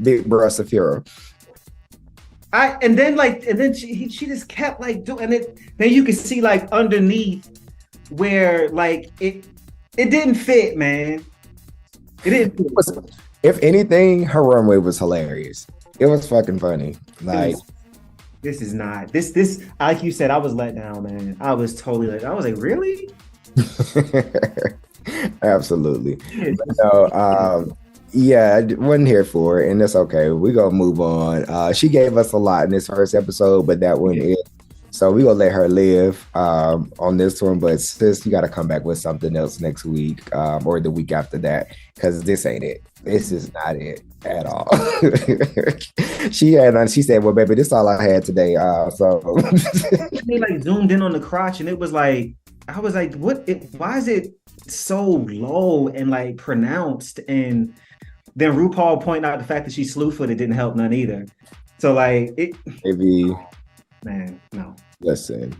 Big bro Safira. And then she just kept like doing it. Then you can see like underneath where like it didn't fit, man. It didn't fit. If anything, her runway was hilarious. It was fucking funny. Like this is not this like you said, I was let down, man. I was totally let down. I was like, really? Absolutely. Yeah, I wasn't here for it, and that's okay. We're gonna move on. She gave us a lot in this first episode, but that wasn't it. So we're gonna let her live on this one. But sis, you gotta come back with something else next week or the week after that, because this ain't it. This is not it at all. She said, well, baby, this is all I had today. So they like zoomed in on the crotch, and it was like, I was like, why is it so low and like pronounced? And then RuPaul pointed out the fact that she's slew-footed didn't help none either. So like it maybe, man, no. Listen.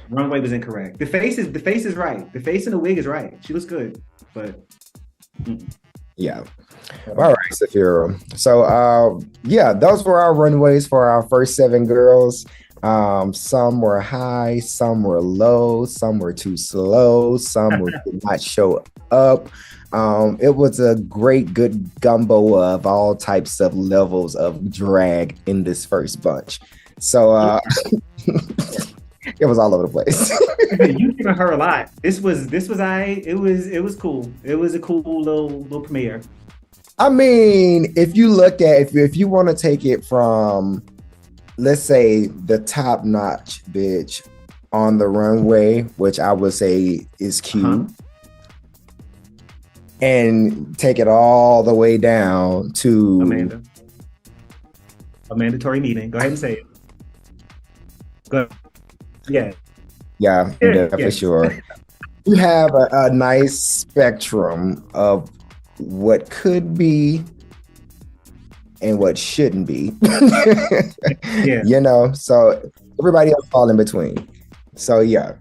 Runway was incorrect. The face is right. The face in the wig is right. She looks good, but yeah. All right, Safira. So those were our runways for our first 7 girls. Some were high, some were low, some were too slow, some did not show up. It was a great, good gumbo of all types of levels of drag in this first bunch. So it was all over the place. You giving her a lot. This was it was cool. It was a cool little premiere. I mean, if you look at if you want to take it from, let's say, the top notch bitch on the runway, which I would say is cute, and take it all the way down to Amanda. A mandatory meeting. Go ahead and say it. Go ahead. Yeah, for sure. You have a nice spectrum of what could be and what shouldn't be. You know, so everybody else fall in between. So yeah.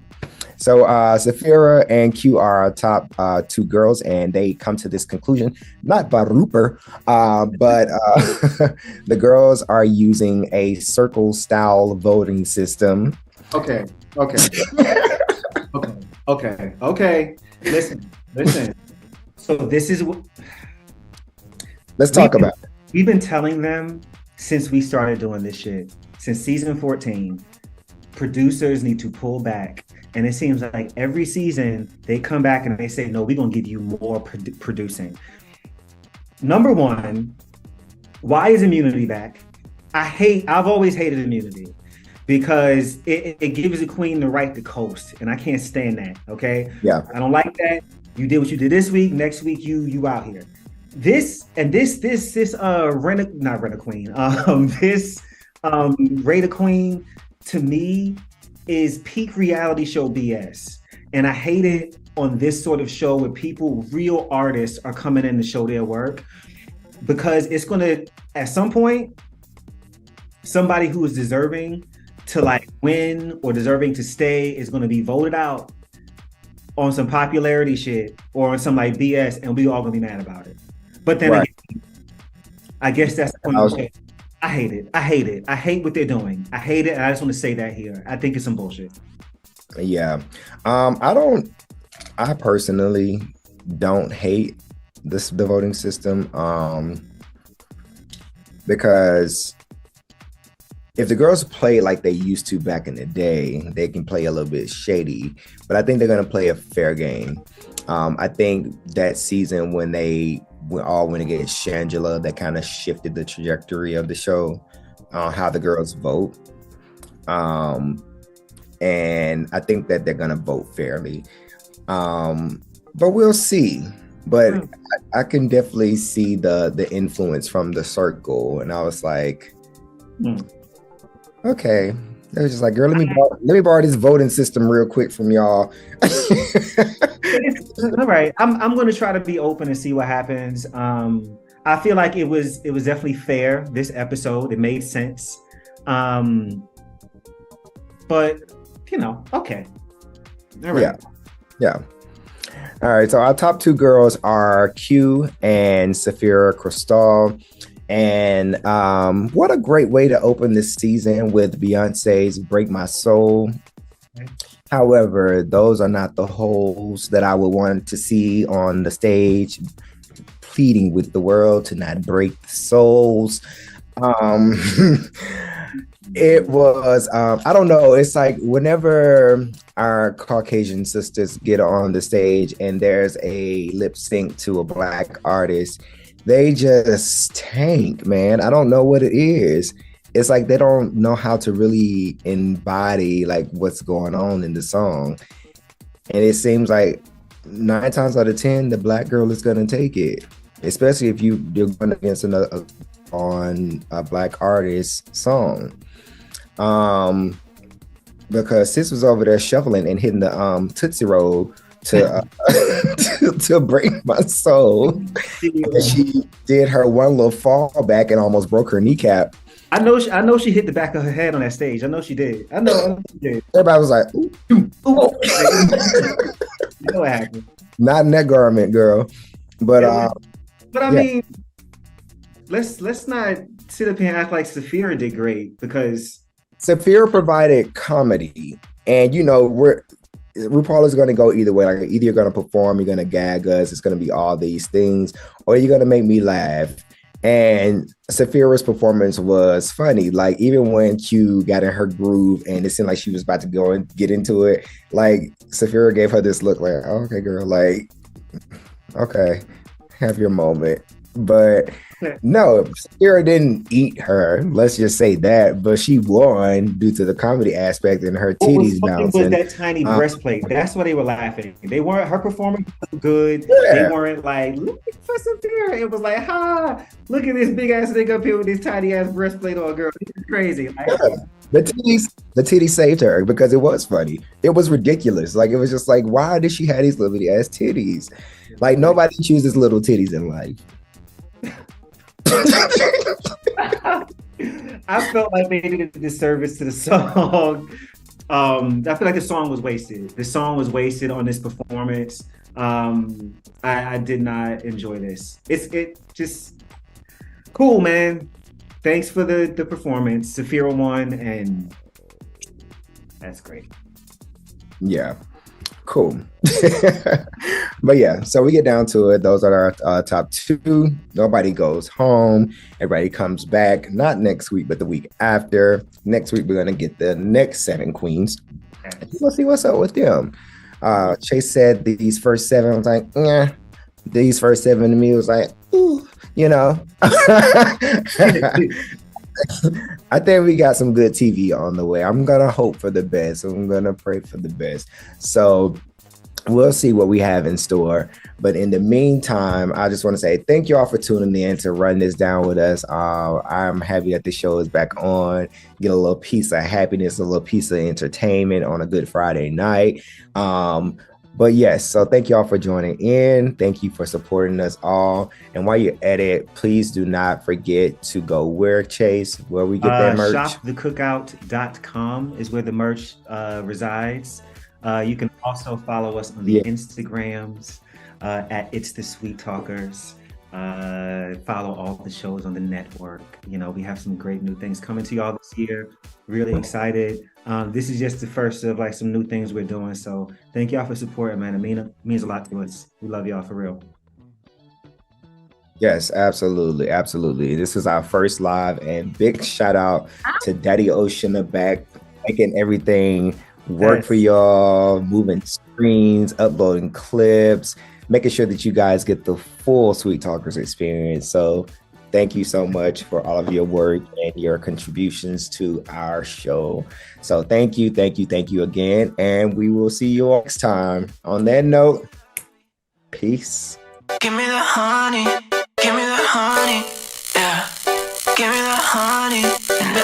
So Safira and Q are our top 2 girls, and they come to this conclusion, not by Rupert, but the girls are using a circle style voting system. Okay. Listen. So this is what let's talk about it. We've been telling them since we started doing this shit, since season 14, producers need to pull back. And it seems like every season they come back and they say, no, we're going to give you more producing. Number one, why is immunity back? I've always hated immunity because it gives the queen the right to coast. And I can't stand that. Okay. Yeah. I don't like that. You did what you did this week. Next week, you out here. This Rena Queen. This Raider Queen to me is peak reality show BS. And I hate it on this sort of show where real artists are coming in to show their work, because it's gonna, at some point, somebody who is deserving to like win or deserving to stay is gonna be voted out on some popularity shit or on some like BS, and we all gonna be mad about it. But then again, I guess that's the point of the show. I hate it. I hate what they're doing. I hate it. And I just want to say that here. I think it's some bullshit. Yeah. I personally don't hate the voting system. Because if the girls play like they used to back in the day, they can play a little bit shady, but I think they're going to play a fair game. I think that season when they all went against Shangela, that kind of shifted the trajectory of the show, how the girls vote. and I think that they're gonna vote fairly. But we'll see. But I can definitely see the influence from the circle, and I was like, okay. They was just like, girl, let me borrow this voting system real quick from y'all. All right, I'm going to try to be open and see what happens. I feel like it was definitely fair this episode. It made sense, but okay. All right. Yeah. All right. So our top two girls are Q and Safira Cristal. And what a great way to open this season with Beyonce's Break My Soul. However, those are not the holes that I would want to see on the stage, pleading with the world to not break the souls. It was, I don't know, it's like whenever our Caucasian sisters get on the stage and there's a lip sync to a Black artist, they just tank, man. I don't know what it is. It's like they don't know how to really embody like what's going on in the song. And it seems like 9 times out of 10, the Black girl is gonna take it, especially if you're going against a Black artist song. Because sis was over there shuffling and hitting the Tootsie Roll to to break my soul. And she did her one little fall back and almost broke her kneecap. I know she hit the back of her head on that stage. I know she did. I know she did. Everybody was like, ooh, ooh. You know what happened. Not in that garment, girl. But I mean, let's not sit up here and act like Safira did great, because Safira provided comedy, and RuPaul is going to go either way. Like, either you're going to perform, you're going to gag us, it's going to be all these things, or you're going to make me laugh. And Safira's performance was funny. Like, even when Q got in her groove and it seemed like she was about to go and get into it, like, Safira gave her this look like, oh, okay, girl, like, okay, have your moment. But no, Safira didn't eat her. Let's just say that. But she won due to the comedy aspect and her titties bouncing. Was that tiny breastplate? That's why they were laughing. They weren't. Her performance was good. Yeah. They weren't like, look for Safira. It was like, ha! Look at this big ass nigga up here with this tiny ass breastplate on, girl. This is crazy. Like, yeah. The titties saved her because it was funny. It was ridiculous. Like, it was just like, why did she have these little ass titties? Like, nobody chooses little titties in life. I felt like they did a disservice to the song. I feel like the song was wasted. The song was wasted on this performance. I did not enjoy this. It just cool, man. Thanks for the performance. Safira won, and that's great. Yeah. Cool. But yeah, so we get down to it. Those are our top two. Nobody goes home. Everybody comes back, not next week, but the week after. Next week, we're going to get the next 7 queens. We'll see what's up with them. Chase said these first 7, I was like, yeah. These first 7 to me was like, ooh, I think we got some good TV on the way. I'm gonna hope for the best. I'm gonna pray for the best. So we'll see what we have in store. But in the meantime, I just want to say thank you all for tuning in to run this down with us. I'm happy that the show is back on. Get a little piece of happiness, a little piece of entertainment on a good Friday night. But yes, so thank you all for joining in. Thank you for supporting us all. And while you're at it, please do not forget to go where, Chase, where we get that merch. Shopthecookout.com is where the merch resides. You can also follow us on the Instagrams at It's the Sweet Talkers. Follow all the shows on the network. We have some great new things coming to y'all this year. Really excited. This is just the first of like some new things we're doing. So thank y'all for supporting, man. It means a lot to us. We love y'all for real. Yes, absolutely. Absolutely. This is our first live, and big shout out to Daddy Ocean the back, making everything work for y'all, moving screens, uploading clips, making sure that you guys get the full Sweet Talkers experience. So thank you so much for all of your work and your contributions to our show. So thank you again. And we will see you next time. On that note, peace. Give me the honey, give me the honey, yeah. Give me the honey, and